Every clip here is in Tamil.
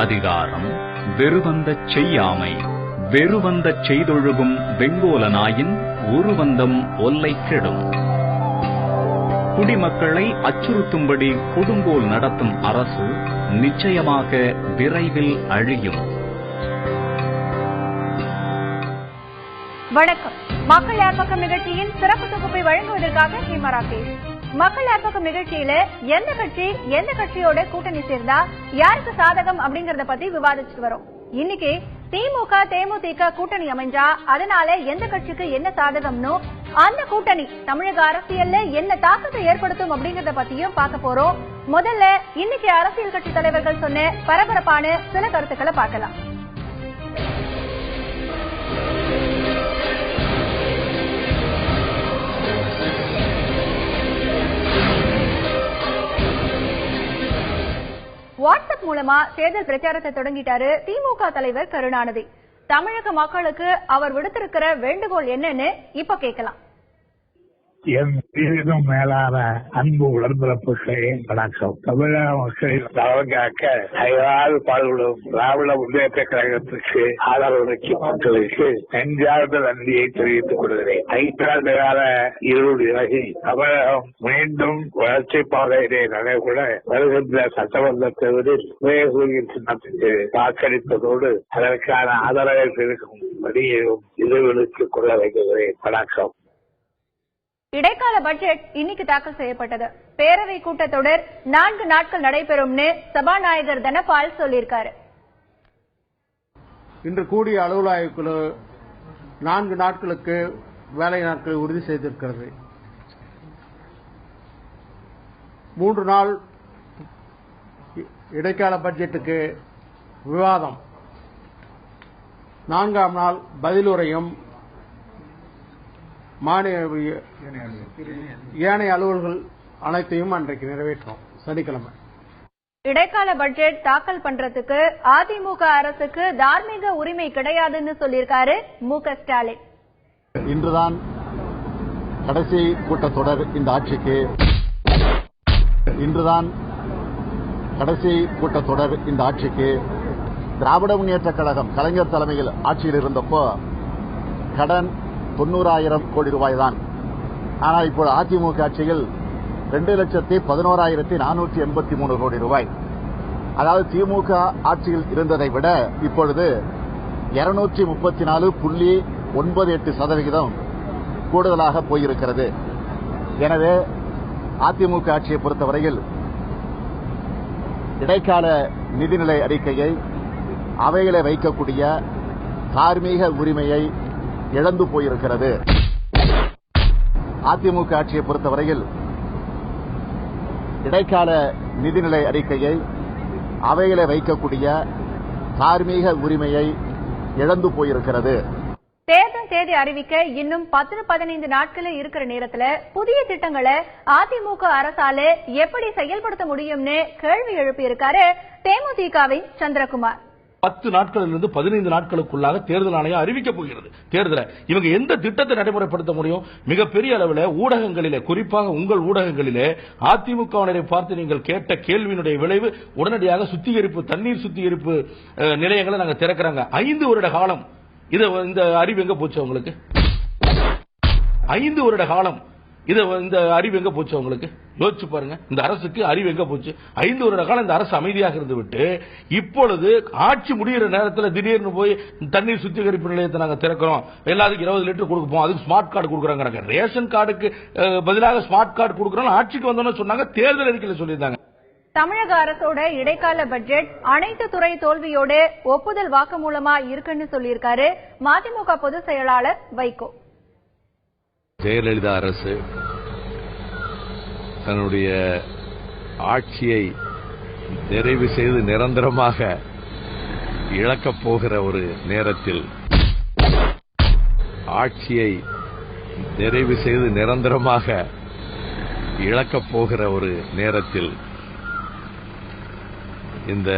அதிகாரம் வெறுவந்தச் செய்யாமை. வெறுவந்தச் செய்தொழுகும் வெங்கோலனாயின் உருவந்தம் ஒல்லை கெடும். குடிமக்களை அச்சுறுத்தும்படி கொடுங்கோல் நடத்தும் அரசு நிச்சயமாக விரைவில் அழியும். வணக்கம். மக்கள் யார்பக்கம் நிகழ்ச்சியின் சிறப்பு தொகுப்பை வழங்குவதற்காக ஹீமா ராகேஷ். மக்கள் யார்பக்கம் நிகழ்ச்சியில எந்த கட்சி எந்த கட்சியோட கூட்டணி சேர்ந்தா யாருக்கு சாதகம் அப்படிங்கறத பத்தி விவாதிச்சுட்டு வரோம். இன்னைக்கு திமுக தேமுதிக கூட்டணி அமைஞ்சா அதனால எந்த கட்சிக்கு என்ன சாதகம்னு, அந்த கூட்டணி தமிழக அரசியல்ல என்ன தாக்கத்தை ஏற்படுத்தும் அப்படிங்கறத பத்தியும் பார்க்க போறோம். முதல்ல இன்னைக்கு அரசியல் கட்சி தலைவர்கள் சொன்ன பரபரப்பான சில கருத்துக்களை பார்க்கலாம். வாட்ஸ்அப் மூலமா தேர்தல் பிரச்சாரத்தை தொடங்கிட்டாரு திமுக தலைவர் கருணாநிதி. தமிழக மக்களுக்கு அவர் விடுத்திருக்கிற வேண்டுகோள் என்னன்னு இப்ப கேட்கலாம். என் மீதும் மேலான அன்பு உடன்பிறப்புகளே வணக்கம். தமிழக மக்களின் நலன் காக்க அயராது பாடுபடும் திராவிட முன்னேற்ற கழகத்திற்கு ஆதரவளிக்கு மக்களுக்கு நெஞ்சார்ந்த நன்றியை தெரிவித்துக் கொள்கிறேன். 5 ஆண்டு கால இருள் விலகி தமிழகம் மீண்டும் வளர்ச்சி பாதையிலே நடைபெற வருகின்ற சட்டமன்ற தேர்தலில் உதயசூரிய சின்னத்துக்கு வாக்களிப்பதோடு அதற்கான ஆதரவை பெருக்கும் வழியையும் இதுவெளிக்கு கொள்ள வைக்கிறேன். வணக்கம். இடைக்கால பட்ஜெட் இன்னைக்கு தாக்கல் செய்யப்பட்டது. பேரவை கூட்டத்தொடர் 4 நாட்கள் நடைபெறும்னு சபாநாயகர் தனபால் சொல்லியிருக்காரு. இன்று கூடிய அலுவல் ஆய்வுக்குழு 4 நாட்களுக்கு வேலை நாட்களை உறுதி செய்திருக்கிறது. 3 நாள் இடைக்கால பட்ஜெட்டுக்கு விவாதம், 4ஆம் நாள் பதிலுரையும் ஏனைய அலுவல்கள் அனைத்தையும் அன்றைக்கு நிறைவேற்றோம். சனிக்கிழமை இடைக்கால பட்ஜெட் தாக்கல் பண்றதுக்கு அதிமுக அரசுக்கு தார்மீக உரிமை கிடையாதுன்னு சொல்லியிருக்காரு மு.க. ஸ்டாலின். இன்றுதான் கடைசி கூட்டத்தொடர் இந்த ஆட்சிக்கு. திராவிட முன்னேற்ற கழகம் கலைஞர் தலைமையில் ஆட்சியில் இருந்தப்போ கடன் 90,000 கோடி ரூபாய் தான். ஆனால் இப்போது அதிமுக ஆட்சியில் 2,11,483 கோடி ரூபாய். அதாவது திமுக ஆட்சியில் இருந்ததை விட இப்பொழுது 234.98% கூடுதலாக போயிருக்கிறது. எனவே அதிமுக ஆட்சியை பொறுத்தவரையில் இடைக்கால நிதிநிலை அறிக்கையை அவைகளை வைக்கக்கூடிய தார்மீக உரிமையை இழந்து போயிருக்கிறது. அதிமுக ஆட்சியை பொறுத்தவரையில் இடைக்கால நிதிநிலை அறிக்கையை அவைகளை வைக்கக்கூடிய தார்மீக உரிமையை இழந்து போயிருக்கிறது. தேர்தல் தேதி அறிவிக்க இன்னும் 10-15 நாட்களே இருக்கிற நேரத்துல புதிய திட்டங்களை அதிமுக அரசால எப்படி செயல்படுத்த முடியும்னு கேள்வி எழுப்பியிருக்காரு தேமுதிகவின் சந்திரகுமார். 10 நாட்களிலிருந்து 15 நாட்களுக்குள்ளாக தேர்தல் ஆணையம் அறிவிக்கப் போகிறது. தேர்தலை இவங்க எந்த திட்டத்தை நடைமுறைப்படுத்த முடியும்? மிகப்பெரிய அளவில் ஊடகங்களிலே, குறிப்பாக உங்கள் ஊடகங்களிலே அதிமுகவினரை பார்த்து நீங்கள் கேட்ட கேள்வியினுடைய விளைவு உடனடியாக தண்ணீர் சுத்திகரிப்பு நிலையங்களை நாங்கள் திறக்கிறாங்க. 5 வருட காலம் இந்த அறிவு எங்க போச்சு உங்களுக்கு? 5 வருட காலம் இந்த அறிவு எங்க போச்சு உங்களுக்கு? யோசிச்சு பாருங்க. இந்த அரசுக்கு அறிவு எங்க போச்சு? 5 வருட காலம் இந்த அரசு அமைதியாக இருந்து விட்டு இப்பொழுது ஆட்சி முடிகிற நேரத்தில் திடீர்னு போய் தண்ணீர் சுத்திகரிப்பு நிலையத்தை நாங்கள் திறக்கிறோம், எல்லாத்துக்கும் 20 லிட்டர் கொடுப்போம், அதுக்கு ஸ்மார்ட் கார்டு கொடுக்குறாங்க. ரேஷன் கார்டுக்கு பதிலாக ஸ்மார்ட் கார்டு கொடுக்குறோம் ஆட்சிக்கு வந்தோம்னு சொன்னாங்க. தேர்தல் அறிக்கையில் சொல்லியிருந்தாங்க. தமிழக அரசோட இடைக்கால பட்ஜெட் அனைத்து துறை தோல்வியோட ஒப்புதல் வாக்குமூலமா இருக்குன்னு சொல்லியிருக்காரு மதிமுக பொதுச் செயலாளர் வைகோ. ஜெயலலிதா அரசு தன்னுடைய ஆட்சியை நிறைவு செய்து நிரந்தரமாக இழக்கப் போகிற ஒரு நேரத்தில் இந்த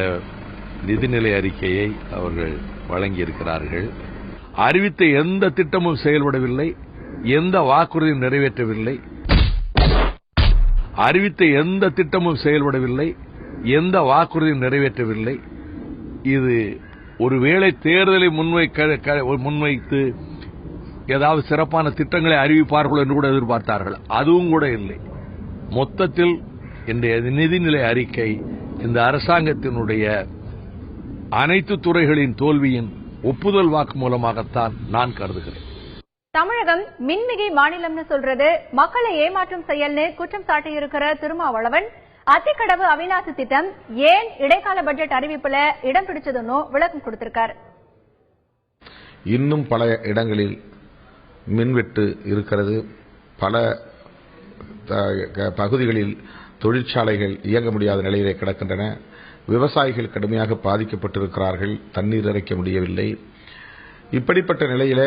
நிதிநிலை அறிக்கையை அவர்கள் வழங்கியிருக்கிறார்கள். அறிவித்த எந்த திட்டமும் செயல்படவில்லை, எந்த வாக்குறுதியும் நிறைவேற்றவில்லை. அறிவித்த எந்த திட்டமும் செயல்படவில்லை, எந்த வாக்குறுதியும் நிறைவேற்றவில்லை. இது ஒருவேளை தேர்தலை முன்வைத்து ஏதாவது சிறப்பான திட்டங்களை அறிவிப்பார்கள் என்று கூட எதிர்பார்த்தார்கள். அதுவும் கூட இல்லை. மொத்தத்தில் இன்றைய நிதிநிலை அறிக்கை இந்த அரசாங்கத்தினுடைய அனைத்து துறைகளின் தோல்வியின் ஒப்புதல் வாக்கு மூலமாகத்தான் நான் கருதுகிறேன். தமிழகம் மின்மிகை மாநிலம்னு சொல்றது மக்களை ஏமாற்றும் செயல்னு குற்றம் சாட்டியிருக்கிற திருமாவளவன் அத்திக்கடவு அவிநாசி திட்டம் ஏன் இடைக்கால பட்ஜெட் அறிவிப்புல இடம் பிடிச்சதுன்னு விளக்கம் கொடுத்திருக்காரு. இன்னும் பல இடங்களில் மின்வெட்டு இருக்கிறது. பல பகுதிகளில் தொழிற்சாலைகள் இயங்க முடியாத நிலையிலே கிடக்கின்றன. விவசாயிகள் கடுமையாக பாதிக்கப்பட்டிருக்கிறார்கள். தண்ணீர் இறைக்க முடியவில்லை. இப்படிப்பட்ட நிலையில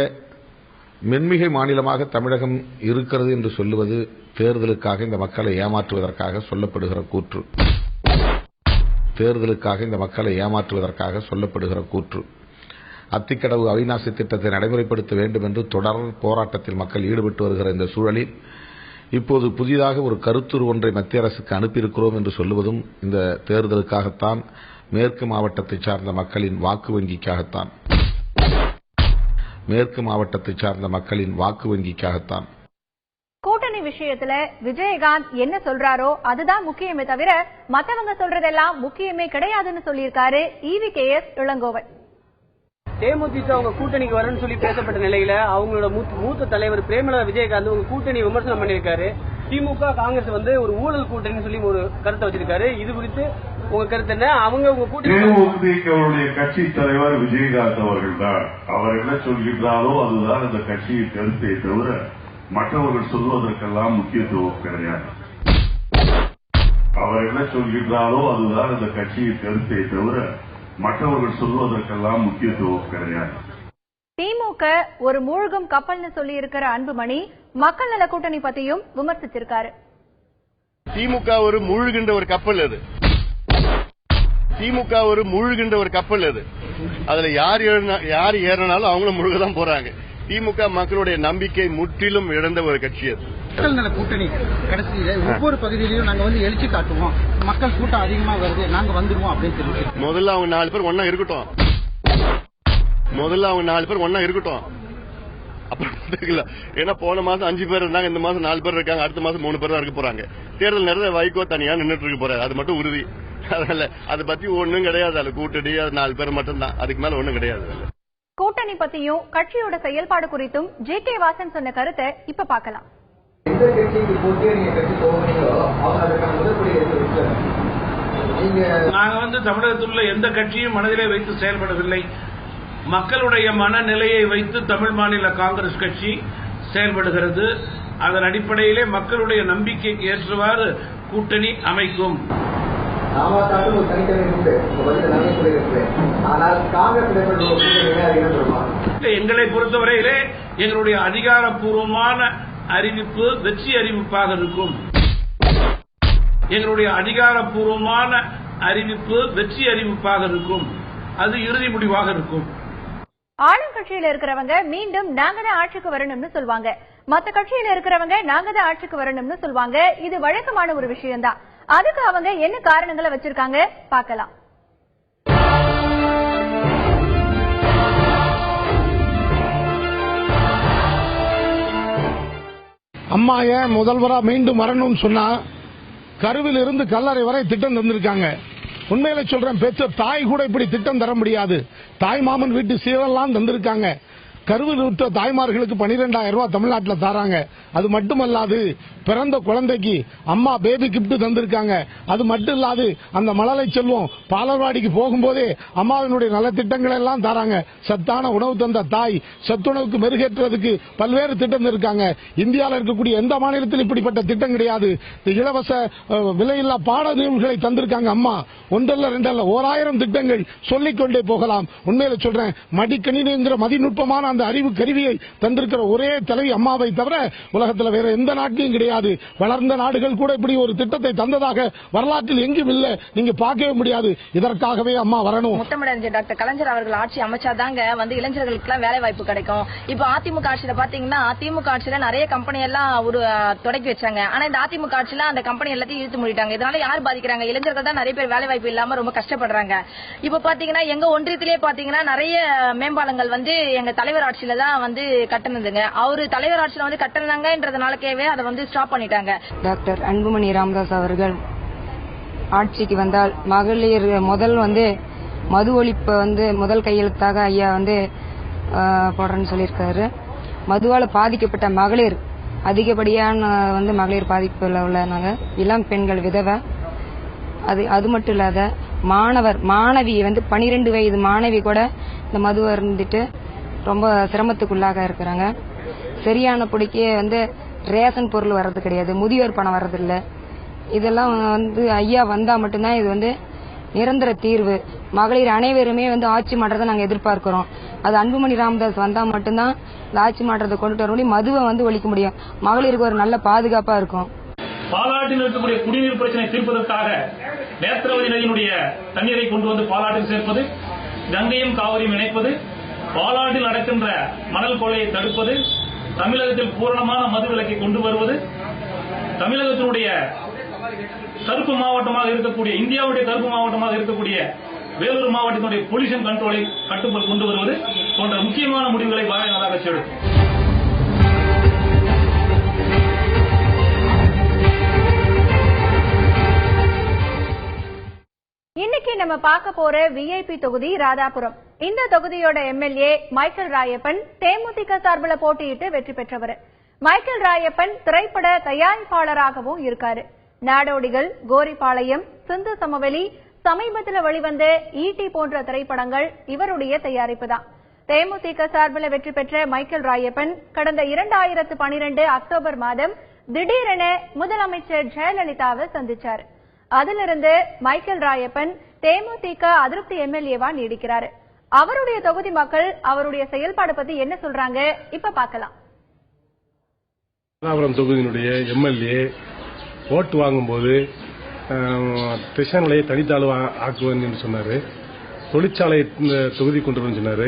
மின்மிகை மாநிலமாக தமிழகம் இருக்கிறது என்று சொல்லுவது தேர்தலுக்காக இந்த மக்களை ஏமாற்றுவதற்காக சொல்லப்படுகிற கூற்று. அத்திக்கடவு அவிநாசி திட்டத்தை நடைமுறைப்படுத்த வேண்டும் என்று தொடர் போராட்டத்தில் மக்கள் ஈடுபட்டு வருகிற இந்த சூழலில் இப்போது புதிதாக ஒரு கருத்துரு ஒன்றை மத்திய அரசுக்கு அனுப்பியிருக்கிறோம் என்று சொல்லுவதும் இந்த தேர்தலுக்காகத்தான், மேற்கு மாவட்டத்தை சார்ந்த மக்களின் வாக்கு வங்கிக்காகத்தான். கூட்டணி விஷயத்துல விஜயகாந்த் என்ன சொல்றாரோ அதுதான் முக்கியமே தவிர மத்தவங்க சொல்றதெல்லாம் முக்கியமே கிடையாதுன்னு சொல்லியிருக்காரு EVKS இளங்கோவன். தேமுதிக அவங்க கூட்டணிக்கு வரணும்னு சொல்லி பேசப்பட்ட நிலையில அவங்களோட மூத்த தலைவர் பிரேமலதா விஜயகாந்த் உங்க கூட்டணி விமர்சனம் பண்ணியிருக்காரு. திமுக காங்கிரஸ் ஒரு ஊழல் கூட்டணின்னு சொல்லி ஒரு கருத்தை வச்சிருக்காரு. இது குறித்து உங்க கருத்து என்ன? அவங்க உங்க கூட்டணி தேமுதிகவுடைய கட்சி தலைவர் விஜயகாந்த் அவர்கள் தான். அவர் என்ன சொல்கிறாரோ அதுதான் இந்த கட்சியின் கருத்தை தவிர மற்றவர்கள் சொல்வதற்கெல்லாம் முக்கியத்துவம் கிடையாது. திமுக ஒரு மூழ்கும் கப்பல்னு சொல்லி இருக்கிற அன்புமணி மக்கள் நல கூட்டணி பத்தியும் விமர்சிச்சிருக்காரு. திமுக ஒரு மூழ்கின்ற ஒரு கப்பல் அது. அதுல யார் ஏறினாலும் அவங்களும் முழுகதான் போறாங்க. திமுக மக்களுடைய நம்பிக்கை முற்றிலும் இழந்த ஒரு கட்சி அது. மக்கள் நல கூட்டணி கடைசியில ஒவ்வொரு பகுதியிலையும் நாங்க எழுச்சி காட்டுவோம், மக்கள் கூட்டம் அதிகமா வருது, நாங்க வந்துருவோம் அப்படின்னு சொல்லி முதல்ல அவங்க 4 பேர் ஒன்னா இருக்கட்டும். அப்புறம் ஏன்னா போன மாசம் 5 பேர் இருந்தாங்க, இந்த மாசம் 4 பேர் இருக்காங்க, அடுத்த மாசம் 3 பேர் தான் இருக்க போறாங்க. தேர்தல் நேரத்தில் வைகோ தனியா நின்றுட்டு இருக்க போறாரு, அது மட்டும் உறுதி. அதனால அதை பத்தி ஒண்ணும் கிடையாது. அது கூட்டணி அது 4 பேர் மட்டும் தான், அதுக்கு மேல ஒண்ணும் கிடையாது. கூட்டணி பத்தியும் கட்சியோட செயல்பாடு குறித்தும் JK வாசன் சொன்ன கருத்தை இப்ப பார்க்கலாம். நாங்க தமிழகத்தில் உள்ள எந்த கட்சியும் மனதிலே வைத்து செயல்படவில்லை. மக்களுடைய மனநிலையை வைத்து தமிழ் மாநில காங்கிரஸ் கட்சி செயல்படுகிறது. அதன் அடிப்படையிலே மக்களுடைய நம்பிக்கைக்கு ஏற்றவாறு கூட்டணி அமைக்கும். எங்களை பொறுத்தவரையிலே எங்களுடைய அதிகாரப்பூர்வமான அறிவிப்பு வெற்றி அறிவிப்பாக இருக்கும். அது இறுதி முடிவாக இருக்கும். ஆளுங்கட்சியில இருக்கிறவங்க மீண்டும் நாங்க தான் ஆட்சிக்கு வரணும்னு சொல்வாங்க, மத்த கட்சியில இருக்கிறவங்க நாங்க தான் ஆட்சிக்கு வரணும்னு சொல்வாங்க. இது வழக்கமான ஒரு விஷயம் தான். அதுக்கு அவங்க என்ன காரணங்களை வச்சிருக்காங்க பார்க்கலாம். அம்மா ஏன் முதல்வரா மீண்டும் வரணும்னு சொன்னா கருவில் இருந்து கல்லறை வரை திட்டம் தந்திருக்காங்க. உண்மையில சொல்றேன், பெற்ற தாய் கூட இப்படி திட்டம் தர முடியாது. தாய் மாமன் வீட்டு சீரெல்லாம் தந்திருக்காங்க. கருவில் விட்ட தாய்மார்களுக்கு 12,000 ரூபாய் தமிழ்நாட்டில் தராங்க. அது மட்டுமல்லாது பிறந்த குழந்தைக்கு அம்மா பேபி கிப்ட் தந்திருக்காங்க. அது மட்டும் இல்லாது அந்த மழலை செல்வம் பாலவாடிக்கு போகும்போதே அம்மாவினுடைய நலத்திட்டங்கள் எல்லாம் தராங்க. சத்தான உணவு தந்த தாய், சத்துணவுக்கு மெருகேற்றுவதற்கு பல்வேறு திட்டம் இருக்காங்க. இந்தியாவில் இருக்கக்கூடிய எந்த மாநிலத்திலும் இப்படிப்பட்ட திட்டம் கிடையாது. இலவச விலையில்லா பாட நூல்களை தந்திருக்காங்க அம்மா. ஒன்றல்ல ரெண்டல்ல 1000 திட்டங்கள் சொல்லிக்கொண்டே போகலாம். உண்மையில சொல்றேன், மடிக்கணினிங்கிற மதிநுட்பமான அந்த அறிவு கருவியை தந்திருக்கிற ஒரே தலைவி அம்மாவை தவிர உலகத்தில் வேற எந்த நாட்டிலும் கிடையாது. வளர்ந்த நாடுகள் கூட இப்படி ஒரு திட்டத்தை தந்ததாக வரலாற்றில் எங்கும் இல்லை, நீங்க பார்க்கவே முடியாது. இதற்காகவே அம்மா வரணும். முத்தமிழறிஞர் டாக்டர் கலைஞர் அவர்கள் ஆட்சி அமைச்சாதாங்க இளைஞர்களுக்கு எல்லாம் வேலை வாய்ப்பு கிடைக்கும். இப்ப அதிமுக ஆட்சியில பாத்தீங்கன்னா திமுக ஆட்சியில நிறைய கம்பெனி எல்லாம் தொடக்கி வச்சாங்க. ஆனா இந்த அதிமுக ஆட்சியில அந்த கம்பெனி எல்லாத்தையும் இழுத்து மூடிட்டாங்க. இதனால யார் பாதிக்கிறாங்க? இளைஞர்கள் தான் நிறைய பேர் வேலை வாய்ப்பு இல்லாம ரொம்ப கஷ்டப்படுறாங்க. இப்ப பாத்தீங்கன்னா எங்க ஒன்றியத்திலே பாத்தீங்கன்னா நிறைய மேம்பாலங்கள் எங்க தலைவர் ஆட்சியில தான் கட்டணுதுங்க. அவரு தலைவர் ஆட்சியில கட்டணாங்கன்றதுனாலக்கேவே அதை ஸ்டாப் பண்ணிட்டாங்க. டாக்டர் அன்புமணி ராமதாஸ் அவர்கள் ஆட்சிக்கு வந்தால் மகளிர் முதல் மது ஒழிப்பு முதல் கையெழுத்தாக ஐயா போடுறேன்னு சொல்லியிருக்காரு. மதுவால பாதிக்கப்பட்ட மகளிர் அதிகப்படியான மகளிர் பாதிப்புல உள்ளனாங்க. இளம் பெண்கள், விதவை, அது மட்டும் இல்லாத மாணவி 12 வயது மாணவி கூட இந்த மது அருந்திட்டு ரொம்ப சிரமத்துக்குள்ளாக இருக்கிறாங்க. சரியான படிக்க ரேஷன் பொருள் வர்றது கிடையாது, முதியோர் பணம் வர்றதில்லை. இதெல்லாம் ஐயா வந்தா மட்டும்தான் இது நிரந்தர தீர்வு. மகளிர் அனைவருமே ஆட்சி மாற்றத்தை நாங்க எதிர்பார்க்கிறோம். அது அன்புமணி ராமதாஸ் வந்தா மட்டும்தான் இந்த ஆட்சி மாற்றத்தை கொண்டுட்டு வர முடியும், மதுவை ஒழிக்க முடியும், மகளிருக்கு ஒரு நல்ல பாதுகாப்பா இருக்கும். பாலாற்றில் இருக்கக்கூடிய குடிநீர் பிரச்சனை தீர்ப்பதற்காக நேத்ரவதி நதியினுடைய தண்ணீரை கொண்டு பாலாற்றில் சேர்ப்பது, கங்கையும் காவிரியும் இணைப்பது, பாலாற்றில் நடக்கின்ற மணல் கொள்ளையை தடுப்பது, தமிழகத்தில் பூரணமான மது விலக்கை கொண்டு வருவது, தமிழகத்தினுடைய கருப்பு மாவட்டமாக இருக்கக்கூடிய, இந்தியாவுடைய கருப்பு மாவட்டமாக இருக்கக்கூடிய வேலூர் மாவட்டத்தினுடைய பொல்யூஷன் கண்ட்ரோலை கட்டுக்குள் கொண்டு வருவது போன்ற முக்கியமான முடிவுகளை பாரதிய ஜனதா கட்சி எடுக்கும். இன்னைக்கு நம்ம பார்க்க போற விஐபி தொகுதி ராதாபுரம். இந்த தொகுதியோட எம்எல்ஏ மைக்கேல் ராயப்பன் தேமுதிக சார்பில் போட்டியிட்டு வெற்றி பெற்றவர். மைக்கேல் ராயப்பன் திரைப்பட தயாரிப்பாளராகவும் இருக்காரு. நாடோடிகள், கோரிப்பாளையம், சிந்து சமவெளி, சமீபத்தில் வெளிவந்த ஈட்டி போன்ற திரைப்படங்கள் இவருடைய தயாரிப்பு தான். தேமுதிக சார்பில் வெற்றி பெற்ற மைக்கேல் ராயப்பன் கடந்த 2012 அக்டோபர் மாதம் திடீரென முதலமைச்சர் ஜெயலலிதாவை சந்திச்சார். அதிலிருந்து மைக்கேல் ராயப்பன் தேமுதிக அதிருப்தி எம்எல்ஏவா நீடிக்கிறார். அவருடைய தொகுதி மக்கள் அவருடைய செயல்பாடு பத்தி என்ன சொல்றாங்க இப்ப பார்க்கலாம். ராதாபுரம் தொகுதியினுடைய எம்எல்ஏ ஓட்டு வாங்கும்போது கிருஷ்ணாநிலையை தனித்தாழ்வு ஆக்குவேன் என்று சொன்னாரு. தொழிற்சாலை தொகுதி கொண்டு வருவேன் சொன்னாரு.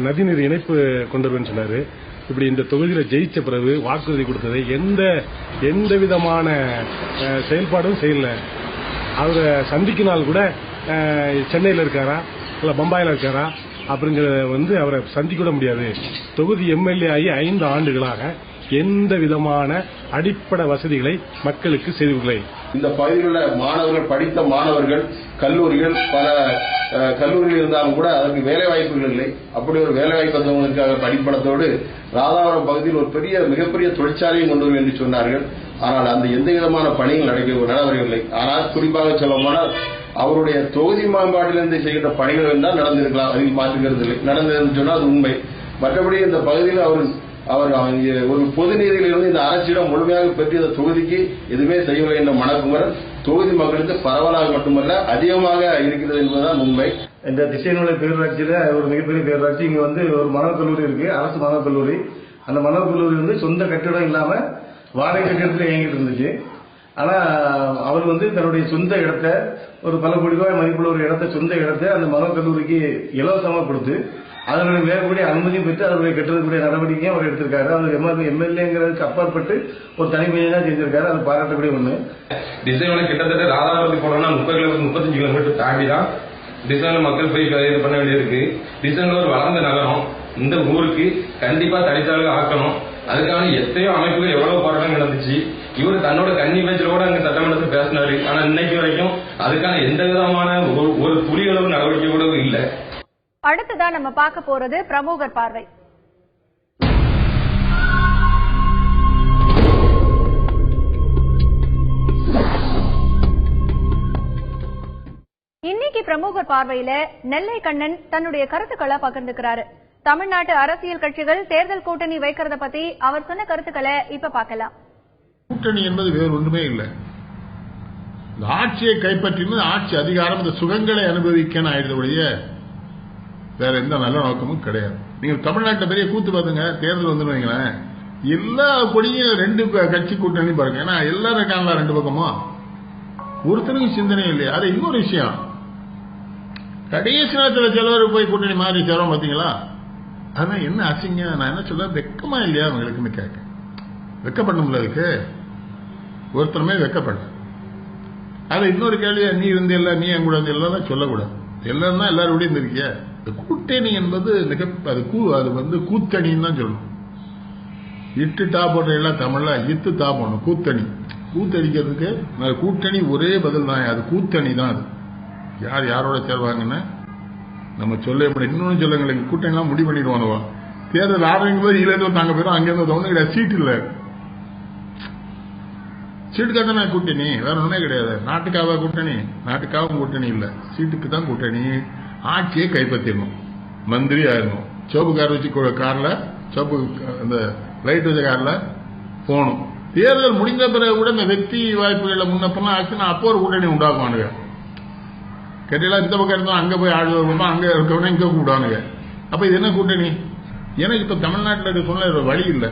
நதிநீர் இணைப்பு கொண்டு வருவேன் சொன்னாரு. இப்படி இந்த தொகுதியில ஜெயிச்ச பிறகு வாக்குறுதி கொடுத்ததை எந்த விதமான செயல்பாடும் செய்யல. அவரை சந்திக்கினால் கூட சென்னையில் இருக்காரா இல்ல பம்பாயில இருக்காரா அப்படிங்கறத அவரை சந்திக்க கூட முடியாது. தொகுதி எம்எல்ஏ ஆகி 5 ஆண்டுகளாக எந்த விதமான அடிப்படை வசதிகளை மக்களுக்கு செய்துள்ளே. இந்த பகுதிகளில் மாணவர்கள், படித்த மாணவர்கள், கல்லூரிகள், பல கல்லூரிகள் இருந்தாலும் கூட அதற்கு வேலை வாய்ப்புகள் இல்லை. அப்படி ஒரு வேலை வாய்ப்பு வந்தவங்களுக்காக படிப்படத்தோடு ராதாபுரம் பகுதியில் ஒரு மிகப்பெரிய தொழிற்சாலையும் கொண்டு வரும் என்று சொன்னார்கள். ஆனால் அந்த எந்த விதமான பணிகள் நடவடிக்கவில்லை. ஆனால் குறிப்பாக சொல்லப்போனால் அவருடைய தொகுதி மேம்பாட்டிலிருந்து செய்கின்ற பணிகள் தான் நடந்திருக்கலாம், அதில் மாற்றுகிறது இல்லை. நடந்ததுன்னு சொன்னால் அது உண்மை. மற்றபடி இந்த பகுதியில் அவர் ஒரு பொது நிதியிலிருந்து இந்த அரசிடம் முழுமையாக பெற்று இந்த தொகுதிக்கு எதுவுமே செய்யவில்லை என்ற மனக்குமரல் தொகுதி மக்களுக்கு பரவலாக மட்டுமல்ல அதிகமாக இருக்கிறது என்பதுதான் உண்மை. இந்த திசைநூலை பேரூராட்சியில ஒரு மிகப்பெரிய பேரூராட்சி. இங்க ஒரு மனோர் கல்லூரி இருக்கு, அரசு மனோர் கல்லூரி. அந்த மனோர் கல்லூரி சொந்த கட்டிடம் இல்லாம வாடகை கட்டிடத்துல இயங்கிட்டு இருந்துச்சு. ஆனா அவர் தன்னுடைய சொந்த இடத்தை, ஒரு பல கோடி ரூபாய் மதிப்புள்ள ஒரு இடத்தை, சொந்த இடத்தை அந்த மனோர் கல்லூரிக்கு இலவசமா கொடுத்து அதனுடைய வேறக்கூடிய அனுமதியும் பெற்று அதனுடைய கட்டுறதுக்குரிய நடவடிக்கையும் அவர் எடுத்திருக்காரு. அவர் எம்எல்ஏங்கிறதுக்கு அப்பாற்பட்டு ஒரு தனிமையா செஞ்சிருக்காரு. அது பாராட்டக்கூடிய ஒண்ணு. டிசைன் கிட்டத்தட்ட ராதாபுரத்துக்கு போனோம்னா 35 கிலோமீட்டர் தாண்டி தான் டிசைன்ல மக்கள் போய் இது பண்ண வேண்டியிருக்கு. டிசைன்ல ஒரு வளர்ந்த நகரம். இந்த ஊருக்கு கண்டிப்பா தனித்தாழ்வு ஆக்கணும். அதுக்கான எத்தனையோ அமைப்புகள் எவ்வளவு போராட்டம் நடந்துச்சு. இவர் தன்னோட கன்னி பேச்சில் கூட அங்க சட்டமன்றத்தில் பேசினாரு. ஆனா இன்னைக்கு வரைக்கும் அதுக்கான எந்த விதமான ஒரு துளிகளவு நடவடிக்கை கூட இல்லை. அடுத்ததான் நம்ம பார்க்க போறது பிரமுகர் பார்வை. இன்னைக்கு பிரமுகர் பார்வையில நெல்லை கண்ணன் தன்னுடைய கருத்துக்களை பகிர்ந்துக்கிறாரு. தமிழ்நாட்டு அரசியல் கட்சிகள் தேர்தல் கூட்டணி வைக்கிறத பத்தி அவர் சொன்ன கருத்துக்களை இப்ப பார்க்கலாம். கூட்டணி என்பது வேறு ஒன்றுமே இல்லை. இந்த ஆட்சியை கைப்பற்றினது ஆட்சி அதிகாரம், இந்த சுகங்களை அனுபவிக்க ஆயிடுறதுடைய வேற எந்த நல்ல நோக்கமும் கிடையாது. நீங்க தமிழ்நாட்டில் பெரிய கூத்து பாத்துங்க, தேர்தல் வந்துருவீங்களேன், எல்லா கொடியும் 2 கட்சி கூட்டணி பாருங்க. ஏன்னா எல்லாரும் இருக்காங்களா 2 பக்கமும், ஒருத்தருக்கும் சிந்தனை இல்லையா? அது இன்னொரு விஷயம். கடைசி நேரத்தில் சிலவர் போய் கூட்டணி மாறி சேரும் பாத்தீங்களா? அதான் என்ன அசிங்க. நான் என்ன சொல்ல, வெக்கமா இல்லையா அவங்களுக்குன்னு கேட்க, வெக்கப்படணும்ல அதுக்கு, ஒருத்தருமே வெக்கப்பட. அது இன்னொரு கேள்வி, நீ இருந்து இல்ல, நீ என் கூட இருந்து இல்ல சொல்லக்கூடாது. எல்லாம் தான் எல்லாரும் இருந்திருக்கிய. கூட்டணி என்பது அது கூத்தணின்னு தான் சொல்லணும். இட்டு டா போட்ட எல்லாம் தமிழ்ல இத்து டா போடணும். கூத்தணி, கூத்தடிக்கிறதுக்கு கூட்டணி ஒரே பதில் தான், அது கூத்தணி தான். அது யார் யாரோட சேர்வாங்கன்னு நம்ம சொல்ல முடியும். இன்னொன்னு சொல்லுங்க, கூட்டணி எல்லாம் முடிவு பண்ணிடுவானுவா. தேர்தல் ஆரம்பிக்கும் போது இதுல இருந்து தாங்க போயிடும், அங்க இருந்து ஒண்ணு கிடையாது, சீட் இல்ல, சீட்டுக்காக தானே கூட்டணி, வேற ஒண்ணே கிடையாது. நாட்டுக்காக கூட்டணி, நாட்டுக்காகவும் கூட்டணி இல்ல, சீட்டுக்கு தான் கூட்டணி. ஆட்சியை கைப்பற்றிடணும், மந்திரி ஆயிடணும், சோப்பு கார் வச்சு கார்ல, சோப்பு அந்த லைட் வச்ச கார்ல போகணும். தேர்தல் முடிந்த பிறகு கூட இந்த வெற்றி வாய்ப்புகளை முன்னப்பெல்லாம் ஆச்சுன்னா அப்போ ஒரு கூட்டணி உண்டாக்குவானுங்க. கேட்டீங்களா? இந்த பக்கம் இருந்தோம் அங்க போய் ஆடுவோம், அங்க இருக்கவன இங்க கூப்பிடுவானுங்க. அப்ப இது என்ன கூட்டணி? எனக்கு இப்ப தமிழ்நாட்டில் சொன்ன வழி இல்லை.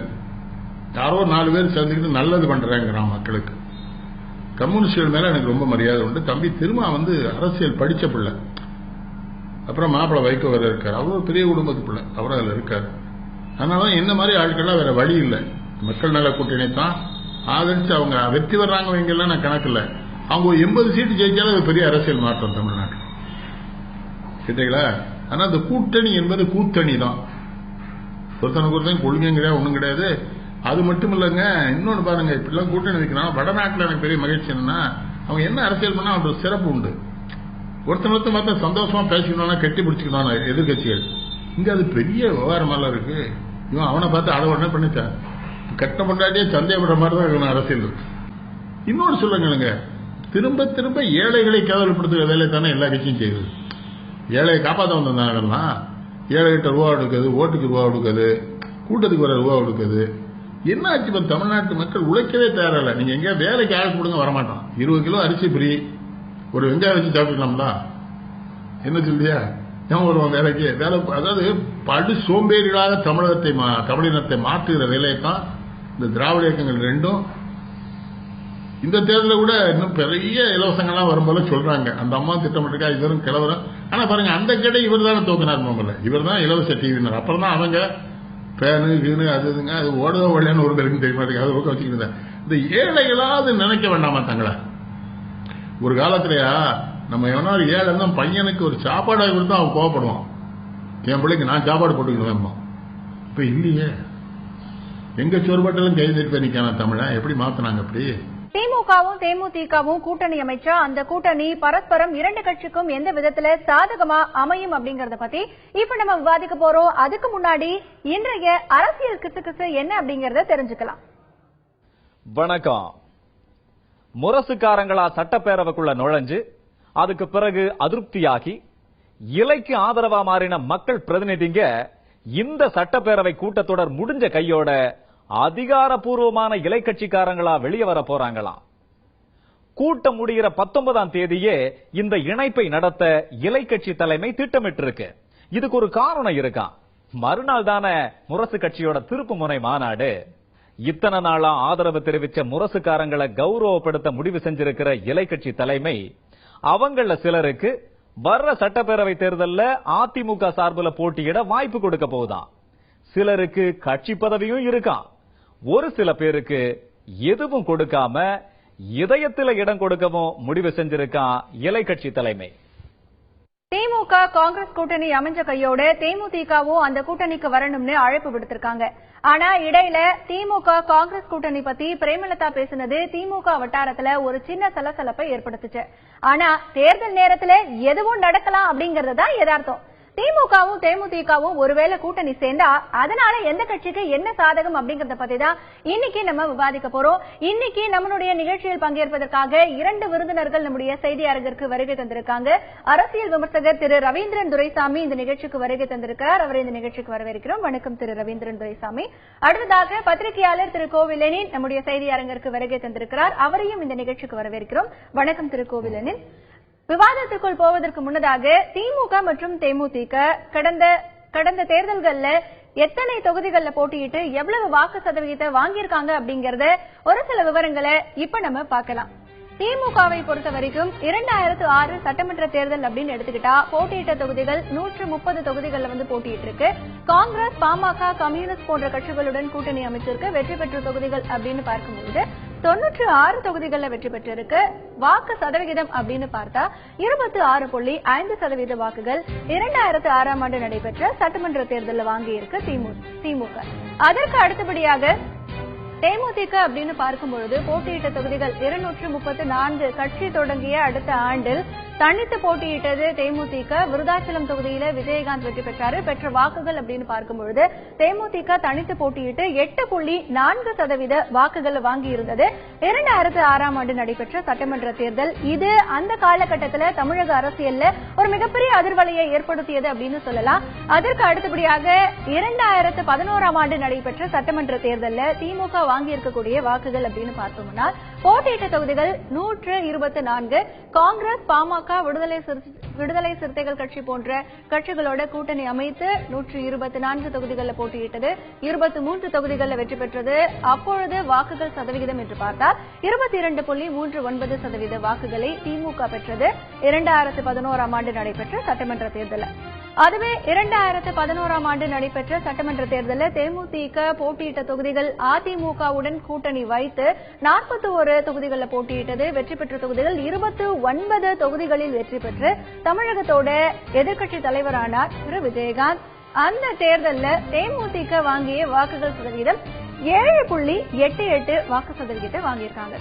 யாரோ 4 பேர் சேர்ந்துக்கிட்டு நல்லது பண்றாங்கிறான் மக்களுக்கு. கம்யூனிஸ்டுகள் மேல எனக்கு ரொம்ப மரியாதை உண்டு. தம்பி திரும்ப அரசியல் படிச்ச பிள்ளை, அப்புறம் மாப்பிள்ளை வைகோ வேற இருக்காரு, அவரும் பெரிய குடும்பத்து பிள்ளை, அவரும் அதுல இருக்காரு. அதனால என்ன மாதிரி ஆட்கள்லாம் வேற வழி இல்லை. மக்கள் நல கூட்டணி தான் ஆதரிச்சு அவங்க வெற்றி வர்றாங்க. எங்கெல்லாம் நான் கணக்கு இல்லை, அவங்க 80 சீட்டு ஜெயிச்சாலும் அது பெரிய அரசியல் மாற்றம் தமிழ்நாட்டில், கேட்டீங்களா? ஆனா அந்த கூட்டணி என்பது கூத்தணி தான். ஒருத்தனுக்கு ஒருத்தன் கொள்கையும் கிடையாது, ஒண்ணும் கிடையாது. அது மட்டும் இல்லைங்க, இன்னொன்னு பாருங்க, இப்படிலாம் கூட்டணி வைக்கிறான். வடநாட்டில் எனக்கு பெரிய மகிழ்ச்சி என்னன்னா, அவங்க என்ன அரசியல் பண்ணா அவங்களுக்கு சிறப்பு உண்டு. ஒருத்தன் மத்த சந்தோஷமா பேசிக்கணும், கட்டி பிடிச்சிக்கணும் எதிர்கட்சிகள். இங்க அது பெரிய விவகாரமெல்லாம் இருக்கு. இவன் அவனை பார்த்து அளவு பண்ணிட்டான், கட்ட கொண்டாடியே சந்தேகப்படுற மாதிரி தான் இருக்கணும் அரசியல். இன்னொன்று சொல்லுங்க, திரும்ப திரும்ப ஏழைகளை கேவலப்படுத்துகிற வேலையை தானே எல்லா கட்சியும் செய்யுது. ஏழையை காப்பாற்ற வந்தாங்கன்னா ஏழைகிட்ட ரூபா கொடுக்குது, ஓட்டுக்கு ரூபா கொடுக்குது, கூட்டத்துக்கு வர ரூபா கொடுக்குது. என்ன ஆச்சு? இப்ப தமிழ்நாட்டு மக்கள் உழைக்கவே தேவையில்லை. நீங்க எங்க வேலைக்கு ஆள் கொடுங்க, வரமாட்டான். 20 கிலோ அரிசி ஃப்ரீ, ஒரு வெங்காயம் வச்சு சாப்பிட்டுக்கலாம்ல, என்ன சொல்லியா? ஏன் வருவான் வேலைக்கு? வேலை அதாவது படு சோம்பேறிகளாக தமிழினத்தை மாற்றுகிற வேலையை தான் இந்த திராவிட இயக்கங்கள் ரெண்டும். இந்த தேர்தலில் கூட இன்னும் பெரிய இலவசங்கள்லாம் வரும்போல சொல்றாங்க, அந்த அம்மா திட்டமிட்டிருக்கா, இவரும் கிளவரும். ஆனா பாருங்க, அந்த கடை இவர் தானே தோக்கினார் முதல்ல, இவர் தான் இலவச டிவினர். அப்புறம் தான் அவங்க பேனு கீனு அதுங்க, அது ஓடுதோ ஓடலன்னு ஒரு பேருக்கு தெரியுமா, அதை பக்கம் வச்சுக்கிட்டு. இந்த ஏழைகளாவது நினைக்க வேண்டாமா தங்களை? ஒரு காலத்திலயா நம்ம எவனா ஒரு ஏழை இருந்தா பையனுக்கு ஒரு சாப்பாடு கொடுத்தா அவன் கோவப்படுவான், என் பிள்ளைக்கு நான் சாப்பாடு போட்டுக்கணும். இப்ப இல்லையே, எங்க சோறுபாட்டெல்லாம் கை நிற்ப நிக்கான தமிழன் எப்படி மாத்தினாங்க? அப்படி திமுகவும் தேமுதிகவும் கூட்டணி அமைச்சா அந்த கூட்டணி பரஸ்பரம் 2 கட்சிக்கும் எந்த விதத்துல சாதகமா அமையும் அப்படிங்கறத பத்தி இப்ப நம்ம விவாதிக்க போறோம். அதுக்கு முன்னாடி இன்றைய அரசியல் கிசுகிசு என்ன அப்படிங்கறத தெரிஞ்சுக்கலாம். வணக்கம். முரசுக்காரங்களா சட்டப்பேரவைக்குள்ள நுழைஞ்சு அதுக்கு பிறகு அதிருப்தியாகி இலைக்கு ஆதரவா மாறின மக்கள் பிரதிநிதிங்க இந்த சட்டப்பேரவை கூட்டத்தொடர் முடிஞ்ச கையோட அதிகாரப்பூர்வமான இலை கட்சிக்காரங்களா வெளியே வர போறாங்களாம். கூட்டம் முடிகிற 19ஆம் தேதியே இந்த இணைப்பை நடத்த இலை கட்சி தலைமை திட்டமிட்டு இருக்கு. இதுக்கு ஒரு காரணம் இருக்காம். மறுநாள் தானே முரசு கட்சியோட திருப்பு முனை மாநாடு. இத்தனை நாளா ஆதரவு தெரிவிச்ச முரசுக்காரங்களை கௌரவப்படுத்த முடிவு செஞ்சிருக்கிற இலை கட்சி தலைமை அவங்கள சிலருக்கு வர்ற சட்டப்பேரவை தேர்தல்ல அதிமுக சார்பில் போட்டியிட வாய்ப்பு கொடுக்க போகுதாம். சிலருக்கு கட்சி பதவியும் இருக்காம். ஒரு சில பேருக்கு எதுவும் கொடுக்காம இதயத்தில் இடம் கொடுக்கவும் முடிவு செஞ்சிருக்கான் இலை கட்சி தலைமை. திமுக காங்கிரஸ் கூட்டணி அமைஞ்ச கையோட தேமுதிகவும் அந்த கூட்டணிக்கு வரணும்னு அழைப்பு விடுத்திருக்காங்க. ஆனா இடையில திமுக காங்கிரஸ் கூட்டணி பத்தி பிரேமலதா பேசினது திமுக வட்டாரத்துல ஒரு சின்ன சலசலப்பை ஏற்படுத்துச்சு. ஆனா தேர்தல் நேரத்துல எதுவும் நடக்கலாம் அப்படிங்கறதுதான் யதார்த்தம். திமுகவும் தேமுதிகவும் ஒருவேளை கூட்டணி சேர்ந்தா அதனால எந்த கட்சிக்கு என்ன சாதகம் அப்படிங்கறத பத்தி தான் இன்னைக்கு நம்ம விவாதிக்க போறோம். இன்னைக்கு நம்மளுடைய நிகழ்ச்சியில் பங்கேற்பதற்காக 2 விருந்தினர்கள் நம்முடைய செய்தி அரங்கிற்கு வருகை தந்திருக்காங்க. அரசியல் விமர்சகர் திரு ரவீந்திரன் துரைசாமி இந்த நிகழ்ச்சிக்கு வருகை தந்திருக்கிறார். அவரை இந்த நிகழ்ச்சிக்கு வரவேற்கிறோம். வணக்கம் திரு ரவீந்திரன் துரைசாமி. அடுத்ததாக பத்திரிகையாளர் திரு கோவிலனின் நம்முடைய செய்தி அரங்கிற்கு வருகை தந்திருக்கிறார். அவரையும் இந்த நிகழ்ச்சிக்கு வரவேற்கிறோம். வணக்கம் திரு கோவிலனின். விவாதத்திற்குள் போவதற்கு முன்னதாக திமுக மற்றும் தேமுதிக கடந்த கடந்த தேர்தல்கள்ல எத்தனை தொகுதிகள்ல போட்டியிட்டு எவ்வளவு வாக்கு சதவிகிதத்தை வாங்கியிருக்காங்க அப்படிங்கறத ஒரு சில விவரங்களை இப்ப நம்ம பார்க்கலாம். திமுகவை பொறுத்த வரைக்கும் 2006 சட்டமன்ற தேர்தல் அப்படின்னு எடுத்துக்கிட்டா போட்டியிட்ட தொகுதிகள் 130 தொகுதிகள்ல போட்டியிட்டு இருக்கு. காங்கிரஸ், பாமக, கம்யூனிஸ்ட் போன்ற கட்சிகளுடன் கூட்டணி அமைச்சிருக்கு. வெற்றி பெற்ற தொகுதிகள் அப்படின்னு பார்க்கும்போது 96 தொகுதிகள்ல வெற்றி பெற்றிருக்கு. வாக்கு சதவிகிதம் அப்படின்னு பார்த்தா 26.5% வாக்குகள் 2006ஆம் ஆண்டு நடைபெற்ற சட்டமன்ற தேர்தலில் வாங்கியிருக்கு திமுக. அதற்கு அடுத்தபடியாக தேமுதிக அப்படின்னு பார்க்கும்பொழுது போட்டியிட்ட தொகுதிகள் 234. கட்சி தொடங்கிய அடுத்த ஆண்டில் தனித்து போட்டியிட்டது தேமுதிக. விருதாச்சலம் தொகுதியில விஜயகாந்த் வெற்றி பெற்றாரு. பெற்ற வாக்குகள் அப்படின்னு பார்க்கும்பொழுது தேமுதிக தனித்து போட்டியிட்டு 8.4% வாக்குகள் வாங்கி இருந்தது 2006ஆம் ஆண்டு நடைபெற்ற சட்டமன்ற தேர்தல். இது அந்த காலகட்டத்தில் தமிழக அரசியல்ல ஒரு மிகப்பெரிய அதிர்வலையை ஏற்படுத்தியது அப்படின்னு சொல்லலாம். அதற்கு அடுத்தபடியாக 2011ஆம் ஆண்டு நடைபெற்ற சட்டமன்ற தேர்தலில் திமுக வாங்கி இருக்கக்கூடிய வாக்குகள் அப்படின்னு பார்த்தோம்னா போட்டியிட்ட தொகுதிகள் 124. காங்கிரஸ், பாமக, விடுதலை சிறுத்தைகள் கட்சி போன்ற கட்சிகளோட கூட்டணி அமைத்து 124 தொகுதிகளில் போட்டியிட்டது. 23 தொகுதிகளில் வெற்றி பெற்றது. அப்பொழுது வாக்குகள் சதவிகிதம் என்று பார்த்தால் 22.39% வாக்குகளை திமுக பெற்றது 2011ஆம் ஆண்டு நடைபெற்ற சட்டமன்ற தேர்தலில். அதுவே 2011ஆம் ஆண்டு நடைபெற்ற சட்டமன்ற தேர்தலில் தேமுதிக போட்டியிட்ட தொகுதிகள் அதிமுகவுடன் கூட்டணி வைத்து 41 தொகுதிகளில் போட்டியிட்டது. வெற்றி பெற்ற தொகுதிகள் 29 தொகுதிகளில் வெற்றி பெற்று தமிழகத்தோட எதிர்க்கட்சி தலைவரானார் திரு விஜயகாந்த். அந்த தேர்தலில் தேமுதிக வாங்கிய வாக்குகள் சதவீதம் 7.88 வாக்கு சதவீதத்தை வாங்கியிருக்காங்க.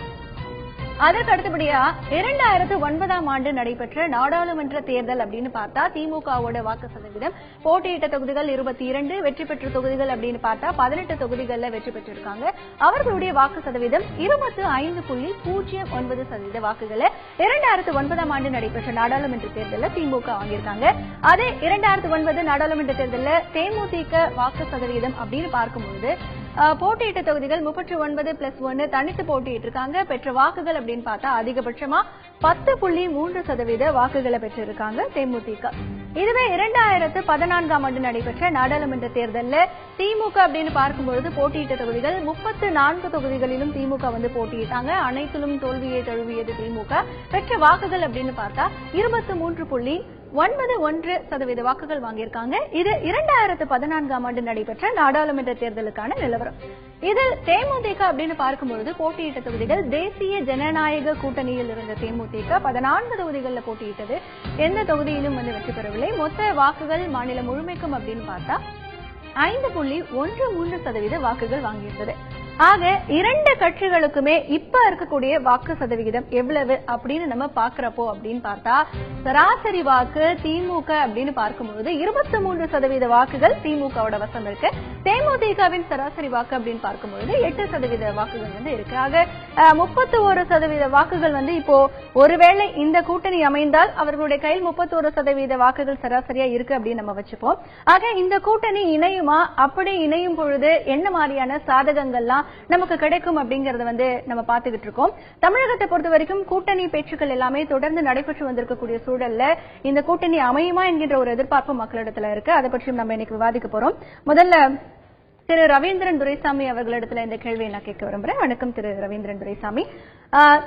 அதற்கு அடுத்தபடியா 2009ஆம் ஆண்டு நடைபெற்ற நாடாளுமன்ற தேர்தல் அப்படின்னு பார்த்தா திமுகவோட வாக்கு சதவீதம் போட்டியிட்ட தொகுதிகள் 22, வெற்றி பெற்ற தொகுதிகள் அப்படின்னு பார்த்தா 18 தொகுதிகளில் வெற்றி பெற்றிருக்காங்க. அவர்களுடைய வாக்கு சதவீதம் 25.09% வாக்குகளை 2009ஆம் ஆண்டு நடைபெற்ற நாடாளுமன்ற தேர்தலில் திமுக வாங்கியிருக்காங்க. அதே 2009 நாடாளுமன்ற தேர்தலில் தேமுதிக வாக்கு சதவீதம் அப்படின்னு பார்க்கும்போது போட்டியிட்ட தொகுதிகள் 39+1 தனித்து போட்டியிட்டு இருக்காங்க. பெற்ற வாக்குகள் அப்படின்னு பார்த்தா அதிகபட்சமா 10.3% வாக்குகளை பெற்றிருக்காங்க தேமுதிக. இதுவே 2014ஆம் ஆண்டு நடைபெற்ற நாடாளுமன்ற தேர்தலில் திமுக அப்படின்னு பார்க்கும்பொழுது போட்டியிட்ட தொகுதிகள் 34 தொகுதிகளிலும் திமுக போட்டியிட்டாங்க. அனைத்திலும் தோல்வியை தழுவியது திமுக. பெற்ற வாக்குகள் அப்படின்னு பார்த்தா 23.91% வாக்குகள் வாங்கியிருக்காங்க. இது 2014ஆம் ஆண்டு நடைபெற்ற நாடாளுமன்ற தேர்தலுக்கான நிலவரம். இதில் தேமுதிக அப்படின்னு பார்க்கும்பொழுது போட்டியிட்ட தொகுதிகள் தேசிய ஜனநாயக கூட்டணியில் இருந்த தேமுதிக 14 தொகுதிகளில் போட்டியிட்டது. எந்த தொகுதியிலும் வெற்றி பெறவில்லை. மொத்த வாக்குகள் மாநிலம் முழுமைக்கும் அப்படின்னு பார்த்தா 5.13% வாக்குகள் வாங்கியிருந்தது. ஆக இரண்டு கட்சிகளுக்குமே இப்ப இருக்கக்கூடிய வாக்கு சதவிகிதம் எவ்வளவு அப்படின்னு நம்ம பாக்குறப்போ அப்படின்னு பார்த்தா சராசரி வாக்கு திமுக அப்படின்னு பார்க்கும்போது 23% வாக்குகள் திமுகவோட வசம் இருக்கு. தேமுதிகவின் சராசரி வாக்கு அப்படின்னு பார்க்கும்போது 8% வாக்குகள் இருக்கு. ஆக 31% வாக்குகள் இப்போ ஒருவேளை இந்த கூட்டணி அமைந்தால் அவர்களுடைய கையில் 31% வாக்குகள் சராசரியா இருக்கு அப்படின்னு நம்ம வச்சுப்போம். ஆக இந்த கூட்டணி இணையுமா, அப்படி இணையும் பொழுது என்ன மாதிரியான சாதகங்கள்லாம் நமக்கு கிடைக்கும் அப்படிங்கறத நம்ம பாத்துக்கிட்டு இருக்கோம். தமிழகத்தை பொறுத்த வரைக்கும் கூட்டணி பேச்சுக்கள் எல்லாமே தொடர்ந்து நடைபெற்று வந்திருக்கக்கூடிய சூழல்ல இந்த கூட்டணி அமையுமா என்கின்ற ஒரு எதிர்பார்ப்பு மக்களிடத்துல இருக்கு. அதை பற்றியும் நம்ம இன்னைக்கு விவாதிக்க போறோம். முதல்ல திரு ரவீந்திரன் துரைசாமி அவர்களிடத்துல இந்த கேள்வியை நான் கேட்க விரும்புறேன். வணக்கம் திரு ரவீந்திரன் துரைசாமி.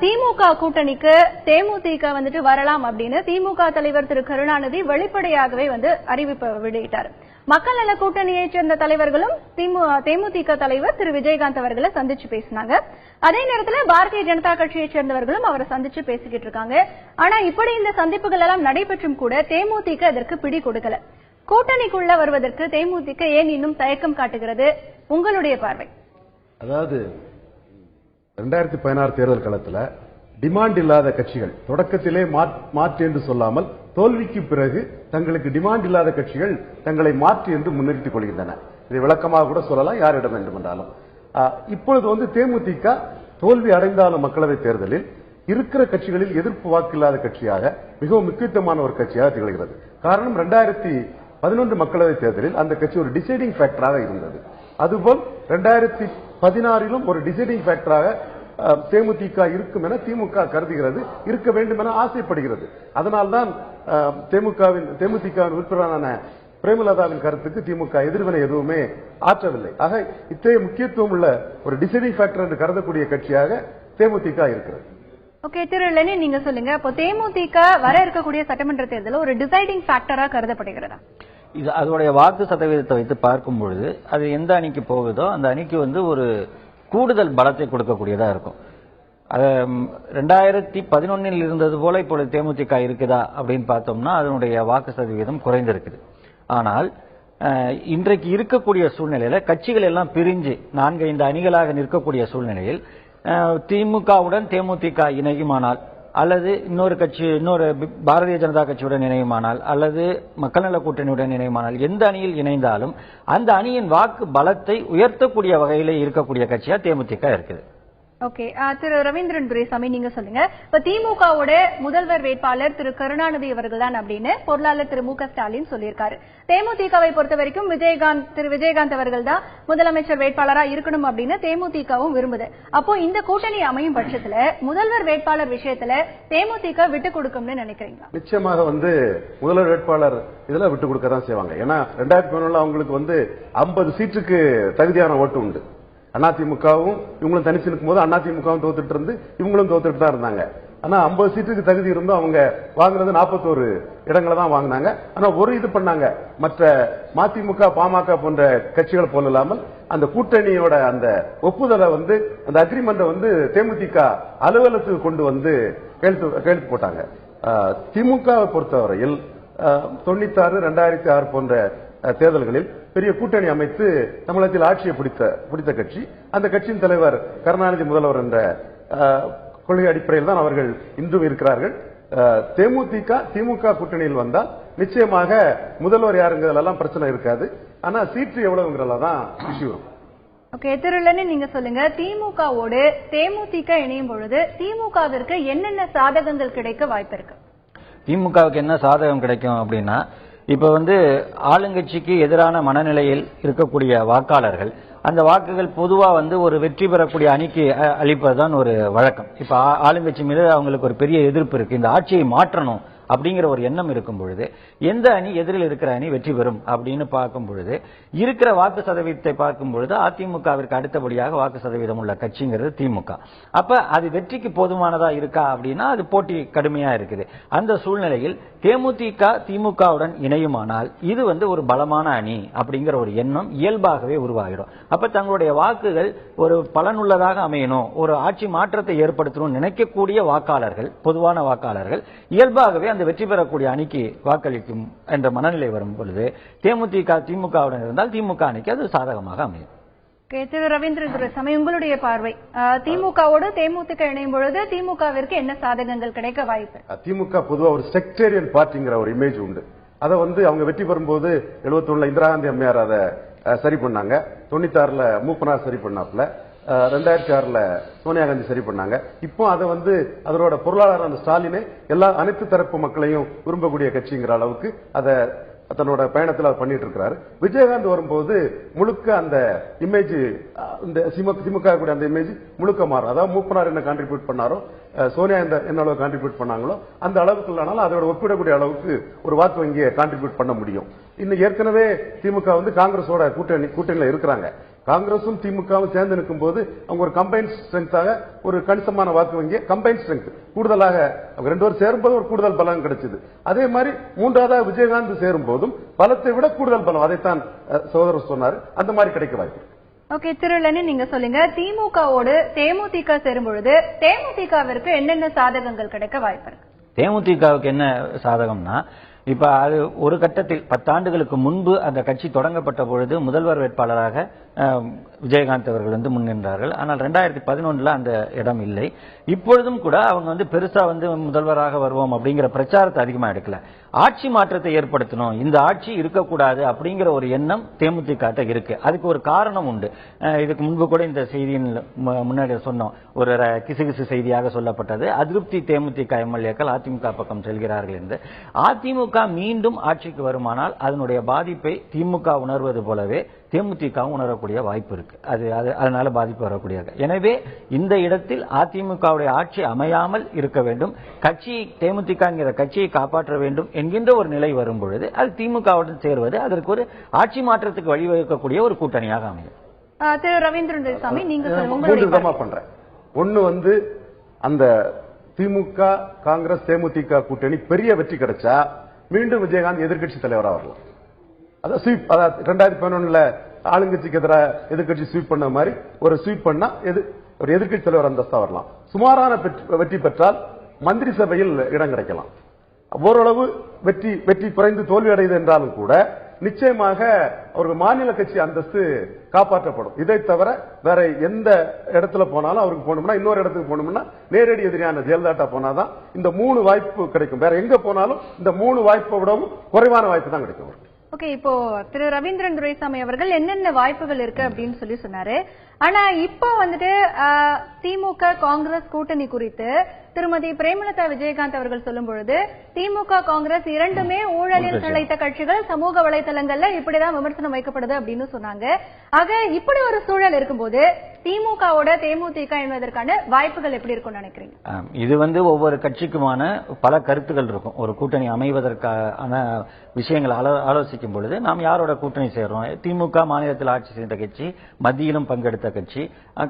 திமுக கூட்டணிக்கு தேமுதிக வரலாம் அப்படின்னு திமுக தலைவர் திரு கருணாநிதி வெளிப்படையாகவே அறிவிப்பு வெளியிட்டார். மக்கள் நல கூட்டணியை சேர்ந்த தலைவர்களும் தேமுதிக தலைவர் திரு விஜயகாந்த் அவர்களை சந்திச்சு பேசினாங்க. அதே நேரத்தில் பாரதிய ஜனதா கட்சியை சேர்ந்தவர்களும் அவரை சந்திச்சு பேசிக்கிட்டு இருக்காங்க. ஆனா இப்படி இந்த சந்திப்புகள் எல்லாம் நடைபெற்றும் கூட தேமுதிக இதற்கு பிடி கொடுக்கல. கூட்டணிக்குள்ள வருவதற்கு தேமுதிக ஏன் இன்னும் தயக்கம் காட்டுகிறது? உங்களுடைய பார்வை. அதாவது 2016 தேர்தல் களத்தில் டிமாண்ட் இல்லாத கட்சிகள் தொடக்கத்திலே மாற்று என்று சொல்லாமல் தோல்விக்கு பிறகு தங்களுக்கு டிமாண்ட் இல்லாத கட்சிகள் தங்களை மாற்று என்று முன்னிறுத்திக் கொள்கின்றன. இதை விளக்கமாக கூட சொல்லலாம் யாரிடம் வேண்டுமென்றாலும். இப்பொழுது தேமுதிக தோல்வி அடைந்தாலும் மக்களவை தேர்தலில் இருக்கிற கட்சிகளில் எதிர்ப்பு வாக்கு இல்லாத கட்சியாக மிகவும் முக்கியத்துவமான ஒரு கட்சியாக திகழ்கிறது. காரணம் 2011 மக்களவை தேர்தலில் அந்த கட்சி ஒரு டிசைடிங் ஃபேக்டராக இருந்தது. அதுபோல் 2016 ஒரு டிசைடிங் ஃபேக்டராக தேமுதிக இருக்கும் என திமுக கருதுகிறது, இருக்க வேண்டும் என ஆசைப்படுகிறது. அதனால்தான் தேமுதிகவின் உறுப்பினரான பிரேமலதாவின் கருத்துக்கு திமுக எதிர்வினை எதுவுமே ஆற்றவில்லை. ஆக இத்தகைய முக்கியத்துவம் உள்ள ஒரு டிசைடிங் ஃபேக்டர் என்று கருதக்கூடிய கட்சியாக தேமுதிக இருக்கிறது. ஓகே, திரு லெனின் நீங்க சொல்லுங்க. இப்போ தேமுதிக வர இருக்கக்கூடிய சட்டமன்ற தேர்தலில் ஒரு டிசைடிங் ஃபேக்டரா கருதப்படுகிறதா? இது அதோடைய வாக்கு சதவீதத்தை வைத்து பார்க்கும் பொழுது அது எந்த அணிக்கு போகுதோ அந்த அணிக்கு ஒரு கூடுதல் பலத்தை கொடுக்கக்கூடியதா இருக்கும். 2011 இருந்தது போல இப்பொழுது தேமுதிக இருக்குதா அப்படின்னு பார்த்தோம்னா அதனுடைய வாக்கு சதவீதம் குறைந்திருக்குது. ஆனால் இன்றைக்கு இருக்கக்கூடிய சூழ்நிலையில கட்சிகள் எல்லாம் பிரிஞ்சு 4-5 அணிகளாக நிற்கக்கூடிய சூழ்நிலையில் திமுகவுடன் தேமுதிக இணையுமானால் அல்லது இன்னொரு பாரதிய ஜனதா கட்சியுடன் இணையுமானால் அல்லது மக்கள் நல கூட்டணியுடன் இணையுமானால் எந்த அணியில் இணைந்தாலும் அந்த அணியின் வாக்கு பலத்தை உயர்த்தக்கூடிய வகையிலே இருக்கக்கூடிய கட்சியா தேமுதிக இருக்குது. ஓகே, திரு ரவீந்திரன் துரைசாமி நீங்க சொல்லுங்க. இப்ப திமுகவோட முதல்வர் வேட்பாளர் திரு கருணாநிதி அவர்கள் தான் அப்படின்னு பொருளாளர் திரு மு க ஸ்டாலின் சொல்லியிருக்காரு. தேமுதிகவை பொறுத்த வரைக்கும் திரு விஜயகாந்த் அவர்கள் தான் முதலமைச்சர் வேட்பாளரா இருக்கணும் அப்படின்னு தேமுதிகவும் விரும்புது. அப்போ இந்த கூட்டணி அமையும் பட்சத்துல முதல்வர் வேட்பாளர் விஷயத்துல தேமுதிக விட்டு கொடுக்கும்னு நினைக்கிறீங்களா? நிச்சயமாக முதல்வர் வேட்பாளர் இதுல விட்டு கொடுக்க தான் செய்வாங்க. ஏன்னா 2011 அவங்களுக்கு 50 சீட்டுக்கு தகுதியான ஓட்டு உண்டு. அதிமுகவும் இவங்களும் தனிச்சு நிற்கும் போது அதிமுகவும் தோத்துட்டு இருந்து இவங்களும் தோத்துட்டு தான் இருந்தாங்க. ஆனா 50 சீட்டுக்கு தகுதி இருந்தும் அவங்க வாங்குறது 41 இடங்களை தான் வாங்கினாங்க. ஆனா ஒரு இது பண்ணாங்க, மற்ற மதிமுக பாமக போன்ற கட்சிகள் போல இல்லாமல் அந்த கூட்டணியோட அந்த ஒப்புதலை அந்த அக்ரிமெண்ட்டை தேமுதிக அலுவலகத்துக்கு கொண்டு கையெழுத்து போட்டாங்க. திமுகவை பொறுத்தவரையில் 96, 2006 போன்ற தேர்தல்களில் பெரிய கூட்டணி அமைத்து தமிழகத்தில் ஆட்சியை பிடித்த கட்சி. அந்த கட்சியின் தலைவர் கருணாநிதி முதல்வர் என்ற கொள்கை அடிப்படையில் தான் அவர்கள் இன்றும் இருக்கிறார்கள். திமுக கூட்டணியில் வந்தால் நிச்சயமாக முதல்வர் யாருங்கிறதெல்லாம் பிரச்சனை இருக்காது. ஆனா சீட்டு எவ்வளவுங்கிறதான் இஷ்யூ வரும். ஓகே, திரு நீங்க சொல்லுங்க. திமுகவோடு தேமுதிக இணையும் பொழுது திமுகவிற்கு என்னென்ன சாதகங்கள் கிடைக்க வாய்ப்பு இருக்கு? திமுகவுக்கு என்ன சாதகம் கிடைக்கும் அப்படின்னா, இப்ப ஆளுங்கட்சிக்கு எதிரான மனநிலையில் இருக்கக்கூடிய வாக்காளர்கள் அந்த வாக்குகள் பொதுவா ஒரு வெற்றி பெறக்கூடிய அணிக்கு அளிப்பதுதான் ஒரு வழக்கம். இப்ப ஆளுங்கட்சி மீது அவங்களுக்கு ஒரு பெரிய எதிர்ப்பு இருக்கு, இந்த ஆட்சியை மாற்றணும் அப்படிங்கிற ஒரு எண்ணம் இருக்கும் பொழுது எந்த அணி எதிரில் இருக்கிற அணி வெற்றி பெறும் அப்படின்னு பார்க்கும் பொழுது இருக்கிற வாக்கு சதவீதத்தை பார்க்கும் பொழுது அதிமுகவிற்கு அடுத்தபடியாக வாக்கு சதவீதம் உள்ள கட்சிங்கிறது திமுக. அப்ப அது வெற்றிக்கு போதுமானதா இருக்கா அப்படின்னா அது போட்டி கடுமையா இருக்குது. அந்த சூழ்நிலையில் தேமுதிக திமுகவுடன் இணையுமானால் இது ஒரு பலமான அணி அப்படிங்கிற ஒரு எண்ணம் இயல்பாகவே உருவாகிடும். அப்ப தங்களுடைய வாக்குகள் ஒரு பலனுள்ளதாக அமையணும், ஒரு ஆட்சி மாற்றத்தை ஏற்படுத்தணும் நினைக்கக்கூடிய வாக்காளர்கள், பொதுவான வாக்காளர்கள் இயல்பாகவே அந்த வெற்றி பெறக்கூடிய அணிக்கு வாக்களிக்கும் என்ற மனநிலை வரும் பொழுது தேமுதிக திமுகவுடன் இருந்தால் திமுக அணிக்கு அது சாதகமாக அமையும். திரு ரவீந்திரன் துரைசாமி, உங்களுடைய பார்வை, திமுகவோடு தேமுதிக இணையும் பொழுது திமுகவிற்கு என்ன சாதகங்கள் கிடைக்க வாய்ப்பு? திமுக பொதுவாக ஒரு செக்டேரியன் பார்ட்டிங்கிற ஒரு இமேஜ் உண்டு. அதை அவங்க வெற்றி பெறும்போது 71 இந்திரா காந்தி அம்மையார் அதை சரி பண்ணாங்க, 96 மூப்பனார் சரி பண்ணாப்ல, 2006 சோனியா காந்தி சரி பண்ணாங்க. இப்போ அதை அதனோட பொருளாதார அந்த ஸ்டாலினை அனைத்து தரப்பு மக்களையும் விரும்பக்கூடிய கட்சிங்கிற அளவுக்கு அதை தன்னோட பயணத்தில் அதை பண்ணிட்டு இருக்கிறாரு. விஜயகாந்த் வரும்போது முழுக்க அந்த இமேஜ், இந்த திமுக கூட அந்த இமேஜ் முழுக்க மாறும். அதாவது மூப்பனார் என்ன கான்ட்ரிபியூட் பண்ணாரோ, சோனியா என்ன அளவு கான்ட்ரிபியூட் பண்ணாங்களோ அந்த அளவுக்கு இல்லைனாலும் அதோட ஒப்பிடக்கூடிய அளவுக்கு ஒரு வாக்கு வங்கியை கான்ட்ரிபியூட் பண்ண முடியும். இன்னும் ஏற்கனவே திமுக காங்கிரஸோட கூட்டணியில இருக்கிறாங்க. காங்கிரசும் திமுகவும் சேர்ந்து நிற்கும் போது அவங்க ஒரு கம்பைன் ஸ்ட்ரென்த்தாக ஒரு கணிசமான வாக்கு வங்கியை கம்பைன் ஸ்ட்ரென்த் கூடுதலாக அவங்க 2 பேரும் சேரும்போது ஒரு கூடுதல் பலம் கிடைச்சது. அதே மாதிரி 3வது விஜயகாந்த் சேரும் போதும் பலத்தை விட கூடுதல் பலம், அதைத்தான் சகோதரர் சொன்னார், அந்த மாதிரி கிடைக்க வாய்ப்பு. ஓகே, திரு நீங்க சொல்லுங்க. திமுகவோடு தேமுதிக சேரும் பொழுது தேமுதிகவிற்கு என்னென்ன சாதகங்கள் கிடைக்க வாய்ப்பு இருக்கு? தேமுதிகவுக்கு என்ன சாதகம்னா, இப்ப அது ஒரு கட்டத்தில் 10 ஆண்டுகளுக்கு முன்பு அந்த கட்சி தொடங்கப்பட்ட பொழுது முதல்வர் வேட்பாளராக விஜயகாந்த் அவர்கள் முன்னின்றார்கள். ஆனால் 2011 அந்த இடம் இல்லை. இப்பொழுதும் கூட அவங்க பெருசா முதல்வராக வருவோம் அப்படிங்கிற பிரச்சாரத்தை அதிகமா எடுக்கல. ஆட்சி மாற்றத்தை ஏற்படுத்தணும், இந்த ஆட்சி இருக்கக்கூடாது அப்படிங்கிற ஒரு எண்ணம் தேமுதிக இருக்கு. அதுக்கு ஒரு காரணம் உண்டு. இதுக்கு முன்பு கூட இந்த செய்தியின் முன்னாடி சொன்னோம், ஒரு கிசுகிசு செய்தியாக சொல்லப்பட்டது, அதிருப்தி தேமுதிக எம்எல்ஏக்கள் அதிமுக பக்கம் செல்கிறார்கள் என்று. அதிமுக திமுக மீண்டும் ஆட்சிக்கு வருமானால் அதனுடைய பாதிப்பை திமுக உணர்வது போலவே தேமுதிக உணரக்கூடிய வாய்ப்பு இருக்கு. அதனால பாதிப்பு வரக்கூடியது. எனவே இந்த இடத்தில் அதிமுகவுடைய ஆட்சி அமையாமல் இருக்க வேண்டும், கட்சி தேமுதிக என்கிற கட்சியை காப்பாற்ற வேண்டும் என்கின்ற ஒரு நிலை வரும் பொழுது அது திமுகவுடன் சேர்வது அதற்கு ஒரு ஆட்சி மாற்றத்துக்கு வழிவகுக்கக்கூடிய ஒரு கூட்டணியாக அமையும். திரு ரவீந்திரன் துரைசாமி, நீங்க பண்றேன். ஒண்ணு அந்த திமுக காங்கிரஸ் தேமுதிக கூட்டணி பெரிய வெற்றி கிடைச்சா மீண்டும் விஜயகாந்த் எதிர்க்கட்சி தலைவராக வரலாம். அதான் ஸ்வீப், 2011 ஆளுங்கட்சிக்கு எதிராக எதிர்க்கட்சி ஸ்வீப் பண்ண மாதிரி ஒரு ஸ்வீப் பண்ணா ஒரு எதிர்க்கட்சி தலைவர் அந்தஸ்தா வரலாம். சுமாரான வெற்றி பெற்றால் மந்திரி சபையில் இடம் கிடைக்கலாம். ஓரளவு வெற்றி குறைந்து தோல்வி அடையுது என்றாலும் கூட நிச்சயமாக ஒரு மாநில கட்சி அந்தஸ்து காப்பாற்றப்படும். இதை தவிர வேற எந்த இடத்துல போனாலும் அவருக்கு போனோம்னா, இன்னொரு இடத்துக்கு போனோம்னா நேரடி எதிரியான ஜெயலலிதா போனாதான் இந்த 3 வாய்ப்பு கிடைக்கும். வேற எங்க போனாலும் இந்த 3 வாய்ப்பை விடவும் குறைவான வாய்ப்பு தான் கிடைக்கும். ஓகே, இப்போ திரு ரவீந்திரன் துரைசாமி அவர்கள் என்னென்ன வாய்ப்புகள் இருக்கு அப்படின்னு சொன்னாரு. ஆனா இப்போ வந்துட்டு திமுக காங்கிரஸ் கூட்டணி குறித்து திருமதி பிரேமலதா விஜயகாந்த் அவர்கள் சொல்லும் பொழுது திமுக காங்கிரஸ் இரண்டுமே ஊழலில் திளைத்த கட்சிகள், சமூக வலைதளங்கள்ல இப்படிதான் விமர்சனம் வைக்கப்படுது அப்படின்னு சொன்னாங்க. ஆக இப்படி ஒரு சூழல் இருக்கும்போது திமுகவோட தேமுதிக என்பதற்கான வாய்ப்புகள் எப்படி இருக்கும்னு நினைக்கிறீங்க? இது ஒவ்வொரு கட்சிக்குமான பல கருத்துக்கள் இருக்கும். ஒரு கூட்டணி அமைவதற்கான விஷயங்களை ஆலோசிக்கும் பொழுது நாம் யாரோட கூட்டணி சேர்றோம்? திமுக மாநிலத்தில் ஆட்சி செய்த கட்சி, மத்தியிலும் பங்கெடுத்த கட்சி.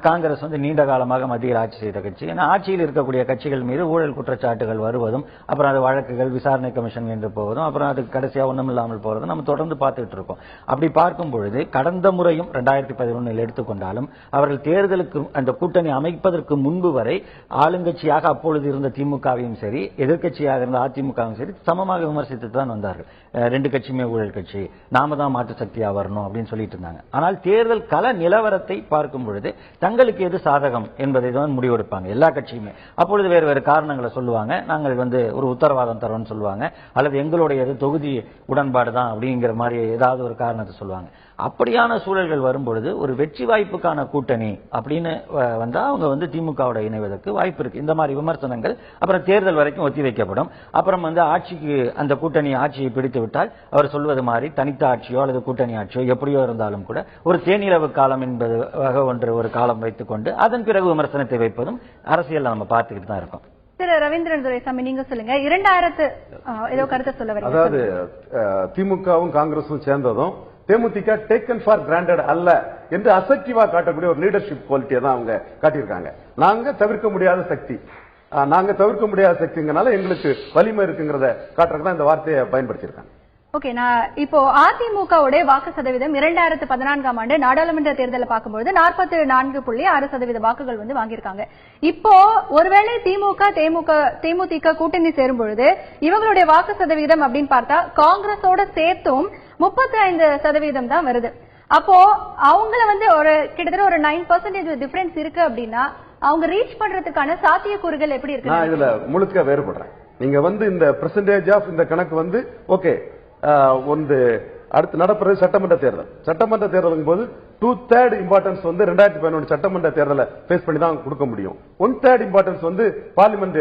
காங்கிரஸ் நீண்ட காலமாக மத்தியில் ஆட்சி செய்த கட்சி. ஆட்சியில் இருக்கக்கூடிய கட்சிகள் மீது ஊழல் குற்றச்சாட்டுகள் வருவதும், அப்புறம் அது வழக்குகள் விசாரணை கமிஷன் என்று போவதும், அப்புறம் அது கடைசியா ஒண்ணும் இல்லாமல் போறதும் நம்ம தொடர்ந்து பார்த்துட்டு இருக்கோம். அப்படி பார்க்கும் பொழுது கடந்த முறையும் 2011 எடுத்துக்கொண்டாலும் அவர்கள் தேர்தலுக்கு அந்த கூட்டணி அமைப்பதற்கு முன்பு வரை ஆளுங்கட்சியாக அப்பொழுது இருந்த திமுகவையும் சரி, எதிர்கட்சியாக இருந்த அதிமுகவும் சரி சமமாக விமர்சித்து தான் வந்தார்கள். 2 கட்சியுமே ஊழல் கட்சி, நாம தான் மாற்று சக்தியா வரணும் அப்படின்னு சொல்லிட்டு இருந்தாங்க. ஆனால் தேர்தல் கள நிலவரத்தை பார்க்கும் பொழுது தங்களுக்கு எது சாதகம் என்பதை தான் முடிவெடுப்பாங்க எல்லா கட்சியுமே. அப்பொழுது வேறு வேறு காரணங்களை சொல்லுவாங்க. நாங்கள் ஒரு உத்தரவாதம் தரோம்னு சொல்லுவாங்க, அல்லது எங்களுடைய தொகுதி உடன்பாடு தான் அப்படிங்கிற மாதிரி ஏதாவது ஒரு காரணத்தை சொல்லுவாங்க. அப்படியான சூழல்கள் வரும்பொழுது ஒரு வெற்றி வாய்ப்புக்கான கூட்டணி அப்படின்னு வந்தா அவங்க திமுகவோட இணைவதற்கு வாய்ப்பு இருக்கு. இந்த மாதிரி விமர்சனங்கள் அப்புறம் தேர்தல் வரைக்கும் ஒத்தி வைக்கப்படும். அப்புறம் ஆட்சிக்கு அந்த கூட்டணி ஆட்சியை பிடித்து விட்டால் அவர் சொல்வது மாதிரி தனித்த ஆட்சியோ அல்லது கூட்டணி ஆட்சியோ எப்படியோ இருந்தாலும் கூட ஒரு தேனிலவு காலம் என்பது ஒரு காலம் வைத்துக் கொண்டு அதன் பிறகு விமர்சனத்தை வைப்பதும் அரசியல் நம்ம பார்த்துக்கிட்டு தான் இருக்கோம். திரு ரவீந்திரன் துரைசாமி, நீங்க சொல்லுங்க. 2000 ஏதோ கருத்தை சொல்ல வரீங்க. அதாவது திமுகவும் காங்கிரஸும் சேர்ந்ததும் தேமுதிக டேக்கன் ஃபார் கிராண்டட் அல்ல என்று அசெப்டிவா காட்டக்கூடிய ஒரு லீடர்ஷிப் குவாலிட்டியை தான் அவங்க காட்டியிருக்காங்க. நாங்க தவிர்க்க முடியாத சக்திங்கனால எங்களுக்கு வலிமை இருக்குங்கிறத காட்டுறதுக்கு தான் இந்த வார்த்தையை பயன்படுத்தியிருக்காங்க. ஓகே, நான் இப்போ அதிமுகவுடைய வாக்கு சதவீதம் 2014ஆம் ஆண்டு நாடாளுமன்ற தேர்தலை பார்க்கும்போது 44.6% வாக்குகள் வாங்கியிருக்காங்க. இப்போ ஒருவேளை தேமுதிக கூட்டணி சேரும் பொழுது இவங்களுடைய வாக்கு சதவீதம் அப்படின்னு பார்த்தா காங்கிரஸோட சேர்த்தும் 35% தான் வருது. அப்போ அவங்கள ஒரு கிட்டத்தட்ட ஒரு 9% டிஃபரன்ஸ் இருக்கு அப்படின்னா அவங்க ரீச் பண்றதுக்கான சாத்தியக்கூறுகள் எப்படி இருக்கு? நான் இதுல முழுக்க வேறுபடுறேன். நீங்க இந்த பெர்சன்டேஜ் ஆஃப் இந்த கணக்கு ஓகே, அடுத்து நடப்புறது சட்டமன்ற தேர்தல் போது 2/3 இம்பார்ட்டன்ஸ் 2011 சட்டமன்ற தேர்தலை பேஸ் பண்ணி தான் கொடுக்க முடியும். 1/3 இம்பார்ட்டன்ஸ் பார்லிமெண்ட்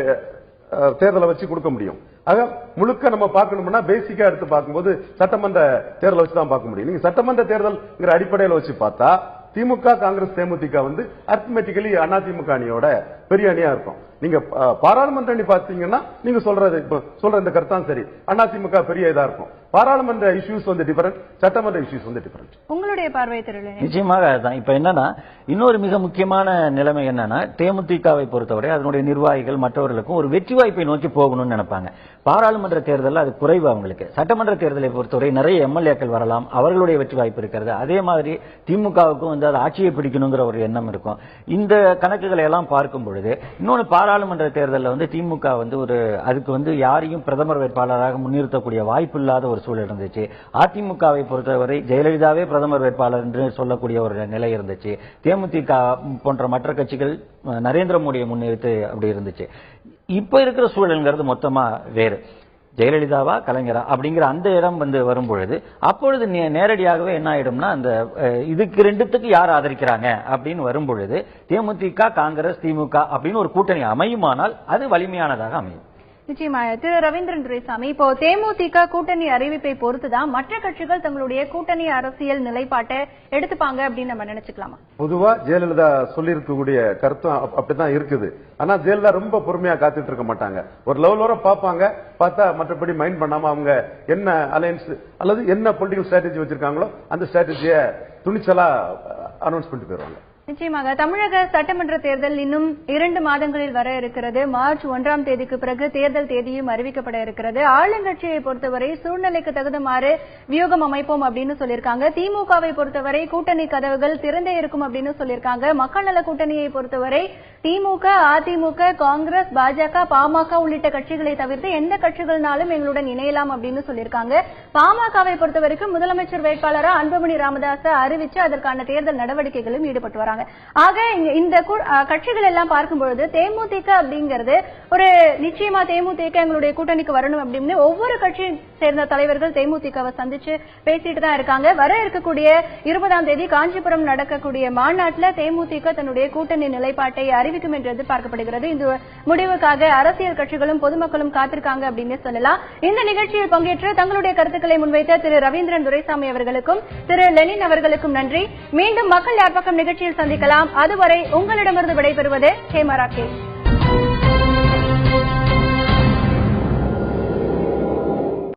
தேர்தலை வச்சு கொடுக்க முடியும். ஆக முழுக்க நம்ம பார்க்கணும்னா பேசிக்கா எடுத்து பார்க்கும்போது சட்டமன்ற தேர்தலை வச்சு தான் பார்க்க முடியும். நீங்க சட்டமன்ற தேர்தல் அடிப்படையில் வச்சு பார்த்தா திமுக காங்கிரஸ் தேமுதிக அரித்மெட்டிக்கலி அதிமுக அணியோட பெரிய அணியா இருக்கும். நீங்க பாராளுமன்ற அணி பாத்தீங்கன்னா நீங்க சொல்ற இந்த கருத்தான் சரி, அதிமுக பெரிய இதா இருக்கும். பாராளுமன்ற இஷ்யூஸ் டிஃபரண்ட், சட்டமன்ற இஷ்யூஸ் டிஃபரண்ட். உங்களுடைய பார்வை தெரியல. நிச்சயமாக அதுதான். இப்ப என்னன்னா இன்னொரு மிக முக்கியமான நிலைமை என்னன்னா தேமுதிகவை பொறுத்தவரை அதனுடைய நிர்வாகிகள் மற்றவர்களுக்கும் ஒரு வெற்றி வாய்ப்பை நோக்கி போகணும்னு நினைப்பாங்க. பாராளுமன்ற தேர்தலில் அது குறைவு அவங்களுக்கு. சட்டமன்ற தேர்தலை பொறுத்தவரை நிறைய எம்எல்ஏக்கள் வரலாம், அவர்களுடைய வெற்றி வாய்ப்பு இருக்கிறது. அதே மாதிரி திமுகவுக்கும் அது ஆட்சியை பிடிக்கணுங்கிற ஒரு எண்ணம் இருக்கும். இந்த கணக்குகளை எல்லாம் பார்க்கும் பொழுது இன்னொன்று பாராளுமன்ற தேர்தலில் திமுக அதுக்கு யாரையும் பிரதமர் வேட்பாளராக முன்னிறுத்தக்கூடிய வாய்ப்பு இல்லாத ஒரு சூழல் இருந்துச்சு. அதிமுகவை பொறுத்தவரை ஜெயலலிதாவே பிரதமர் வேட்பாளர் என்று சொல்லக்கூடிய ஒரு நிலை இருந்துச்சு. தேமுதிக போன்ற மற்ற கட்சிகள் நரேந்திர மோடியை முன்னிறுத்து அப்படி இருந்துச்சு. இப்ப இருக்கிற சூழல்ங்கிறது மொத்தமா வேறு. ஜெயலலிதாவா கலைஞரா அப்படிங்கிற அந்த இடம் வரும்பொழுது அப்பொழுது நேரடியாகவே என்ன ஆயிடும்னா அந்த இதுக்கு ரெண்டுத்துக்கு யார் ஆதரிக்கிறாங்க அப்படின்னு வரும்பொழுது தேமுதிக காங்கிரஸ் திமுக அப்படின்னு ஒரு கூட்டணி அமையுமானால் அது வலிமையானதாக அமையும். நிச்சயமா திரு ரவீந்திரன் துரைசாமி, இப்போ தேமுதிக கூட்டணி அறிவிப்பை பொறுத்துதான் மற்ற கட்சிகள் தங்களுடைய கூட்டணி அரசியல் நிலைப்பாட்டை எடுத்துப்பாங்க அப்படின்னு நம்ம நினைச்சுக்கலாமா? பொதுவா ஜெயலலிதா சொல்லி இருக்கக்கூடிய கருத்தும் அப்படிதான் இருக்குது. ஆனா ஜெயலலிதா ரொம்ப பொறுமையா காத்துட்டு இருக்க மாட்டாங்க. ஒரு லெவலோட பாப்பாங்க, பார்த்தா மற்றபடி மைண்ட் பண்ணாம அவங்க என்ன அலையன்ஸ் அல்லது என்ன பொலிட்டிக்கல் ஸ்ட்ராட்டஜி வச்சிருக்காங்களோ அந்த ஸ்ட்ராட்டஜியை துணிச்சலா அனௌன்ஸ் பண்ணிட்டு போயிருவாங்க. நிச்சயமாக தமிழக சட்டமன்ற தேர்தல் இன்னும் 2 மாதங்களில் வர இருக்கிறது. மார்ச் 1ஆம் தேதிக்கு பிறகு தேர்தல் தேதியும் அறிவிக்கப்பட இருக்கிறது. ஆளுங்கட்சியை பொறுத்தவரை சூழ்நிலைக்கு தகுந்தமாறு வியூகம் அமைப்போம் அப்படின்னு சொல்லியிருக்காங்க. திமுகவை பொறுத்தவரை கூட்டணி கதவுகள் திறந்தே இருக்கும் அப்படின்னு சொல்லியிருக்காங்க. மக்கள் நல கூட்டணியை பொறுத்தவரை திமுக, அதிமுக, காங்கிரஸ், பாஜக, பாமக உள்ளிட்ட கட்சிகளை தவிர்த்து எந்த கட்சிகள்னாலும் எங்களுடன் இணையலாம் அப்படின்னு சொல்லியிருக்காங்க. பாமகவை பொறுத்தவரைக்கும் முதலமைச்சர் வேட்பாளரா அன்புமணி ராமதாஸ அறிவிச்சு அதற்கான தேர்தல் நடவடிக்கைகளும் ஈடுபட்டு வராங்க. ஆக இந்த கட்சிகள் எல்லாம் பார்க்கும்பொழுது தேமுதிக அப்படிங்கிறது ஒரு நிச்சயமா தேமுதிக எங்களுடைய கூட்டணிக்கு வரணும் அப்படின்னு ஒவ்வொரு கட்சியை சேர்ந்த தலைவர்கள் தேமுதிகவை சந்திச்சு பேசிட்டு தான் இருக்காங்க. வர இருக்கக்கூடிய 20ஆம் தேதி காஞ்சிபுரம் நடக்கக்கூடிய மாநாட்டில் தேமுதிக தன்னுடைய கூட்டணி நிலைப்பாட்டை அறிவிக்கும் என்று எதிர்பார்க்கப்படுகிறது. இந்த முடிவுக்காக அரசியல் கட்சிகளும் பொதுமக்களும் காத்திருக்காங்க அப்படின்னு சொல்லலாம். இந்த நிகழ்ச்சியில் பங்கேற்று தங்களுடைய கருத்துக்களை முன்வைத்த திரு ரவீந்திரன் துரைசாமி அவர்களுக்கும் திரு லெனின் அவர்களுக்கும் நன்றி. மீண்டும் மக்கள் யார் பக்கம் நிகழ்ச்சியில் சந்திக்கலாம். அதுவரை உங்களிடமிருந்து விடைபெறுவது ஹேமா ராகேஷ்.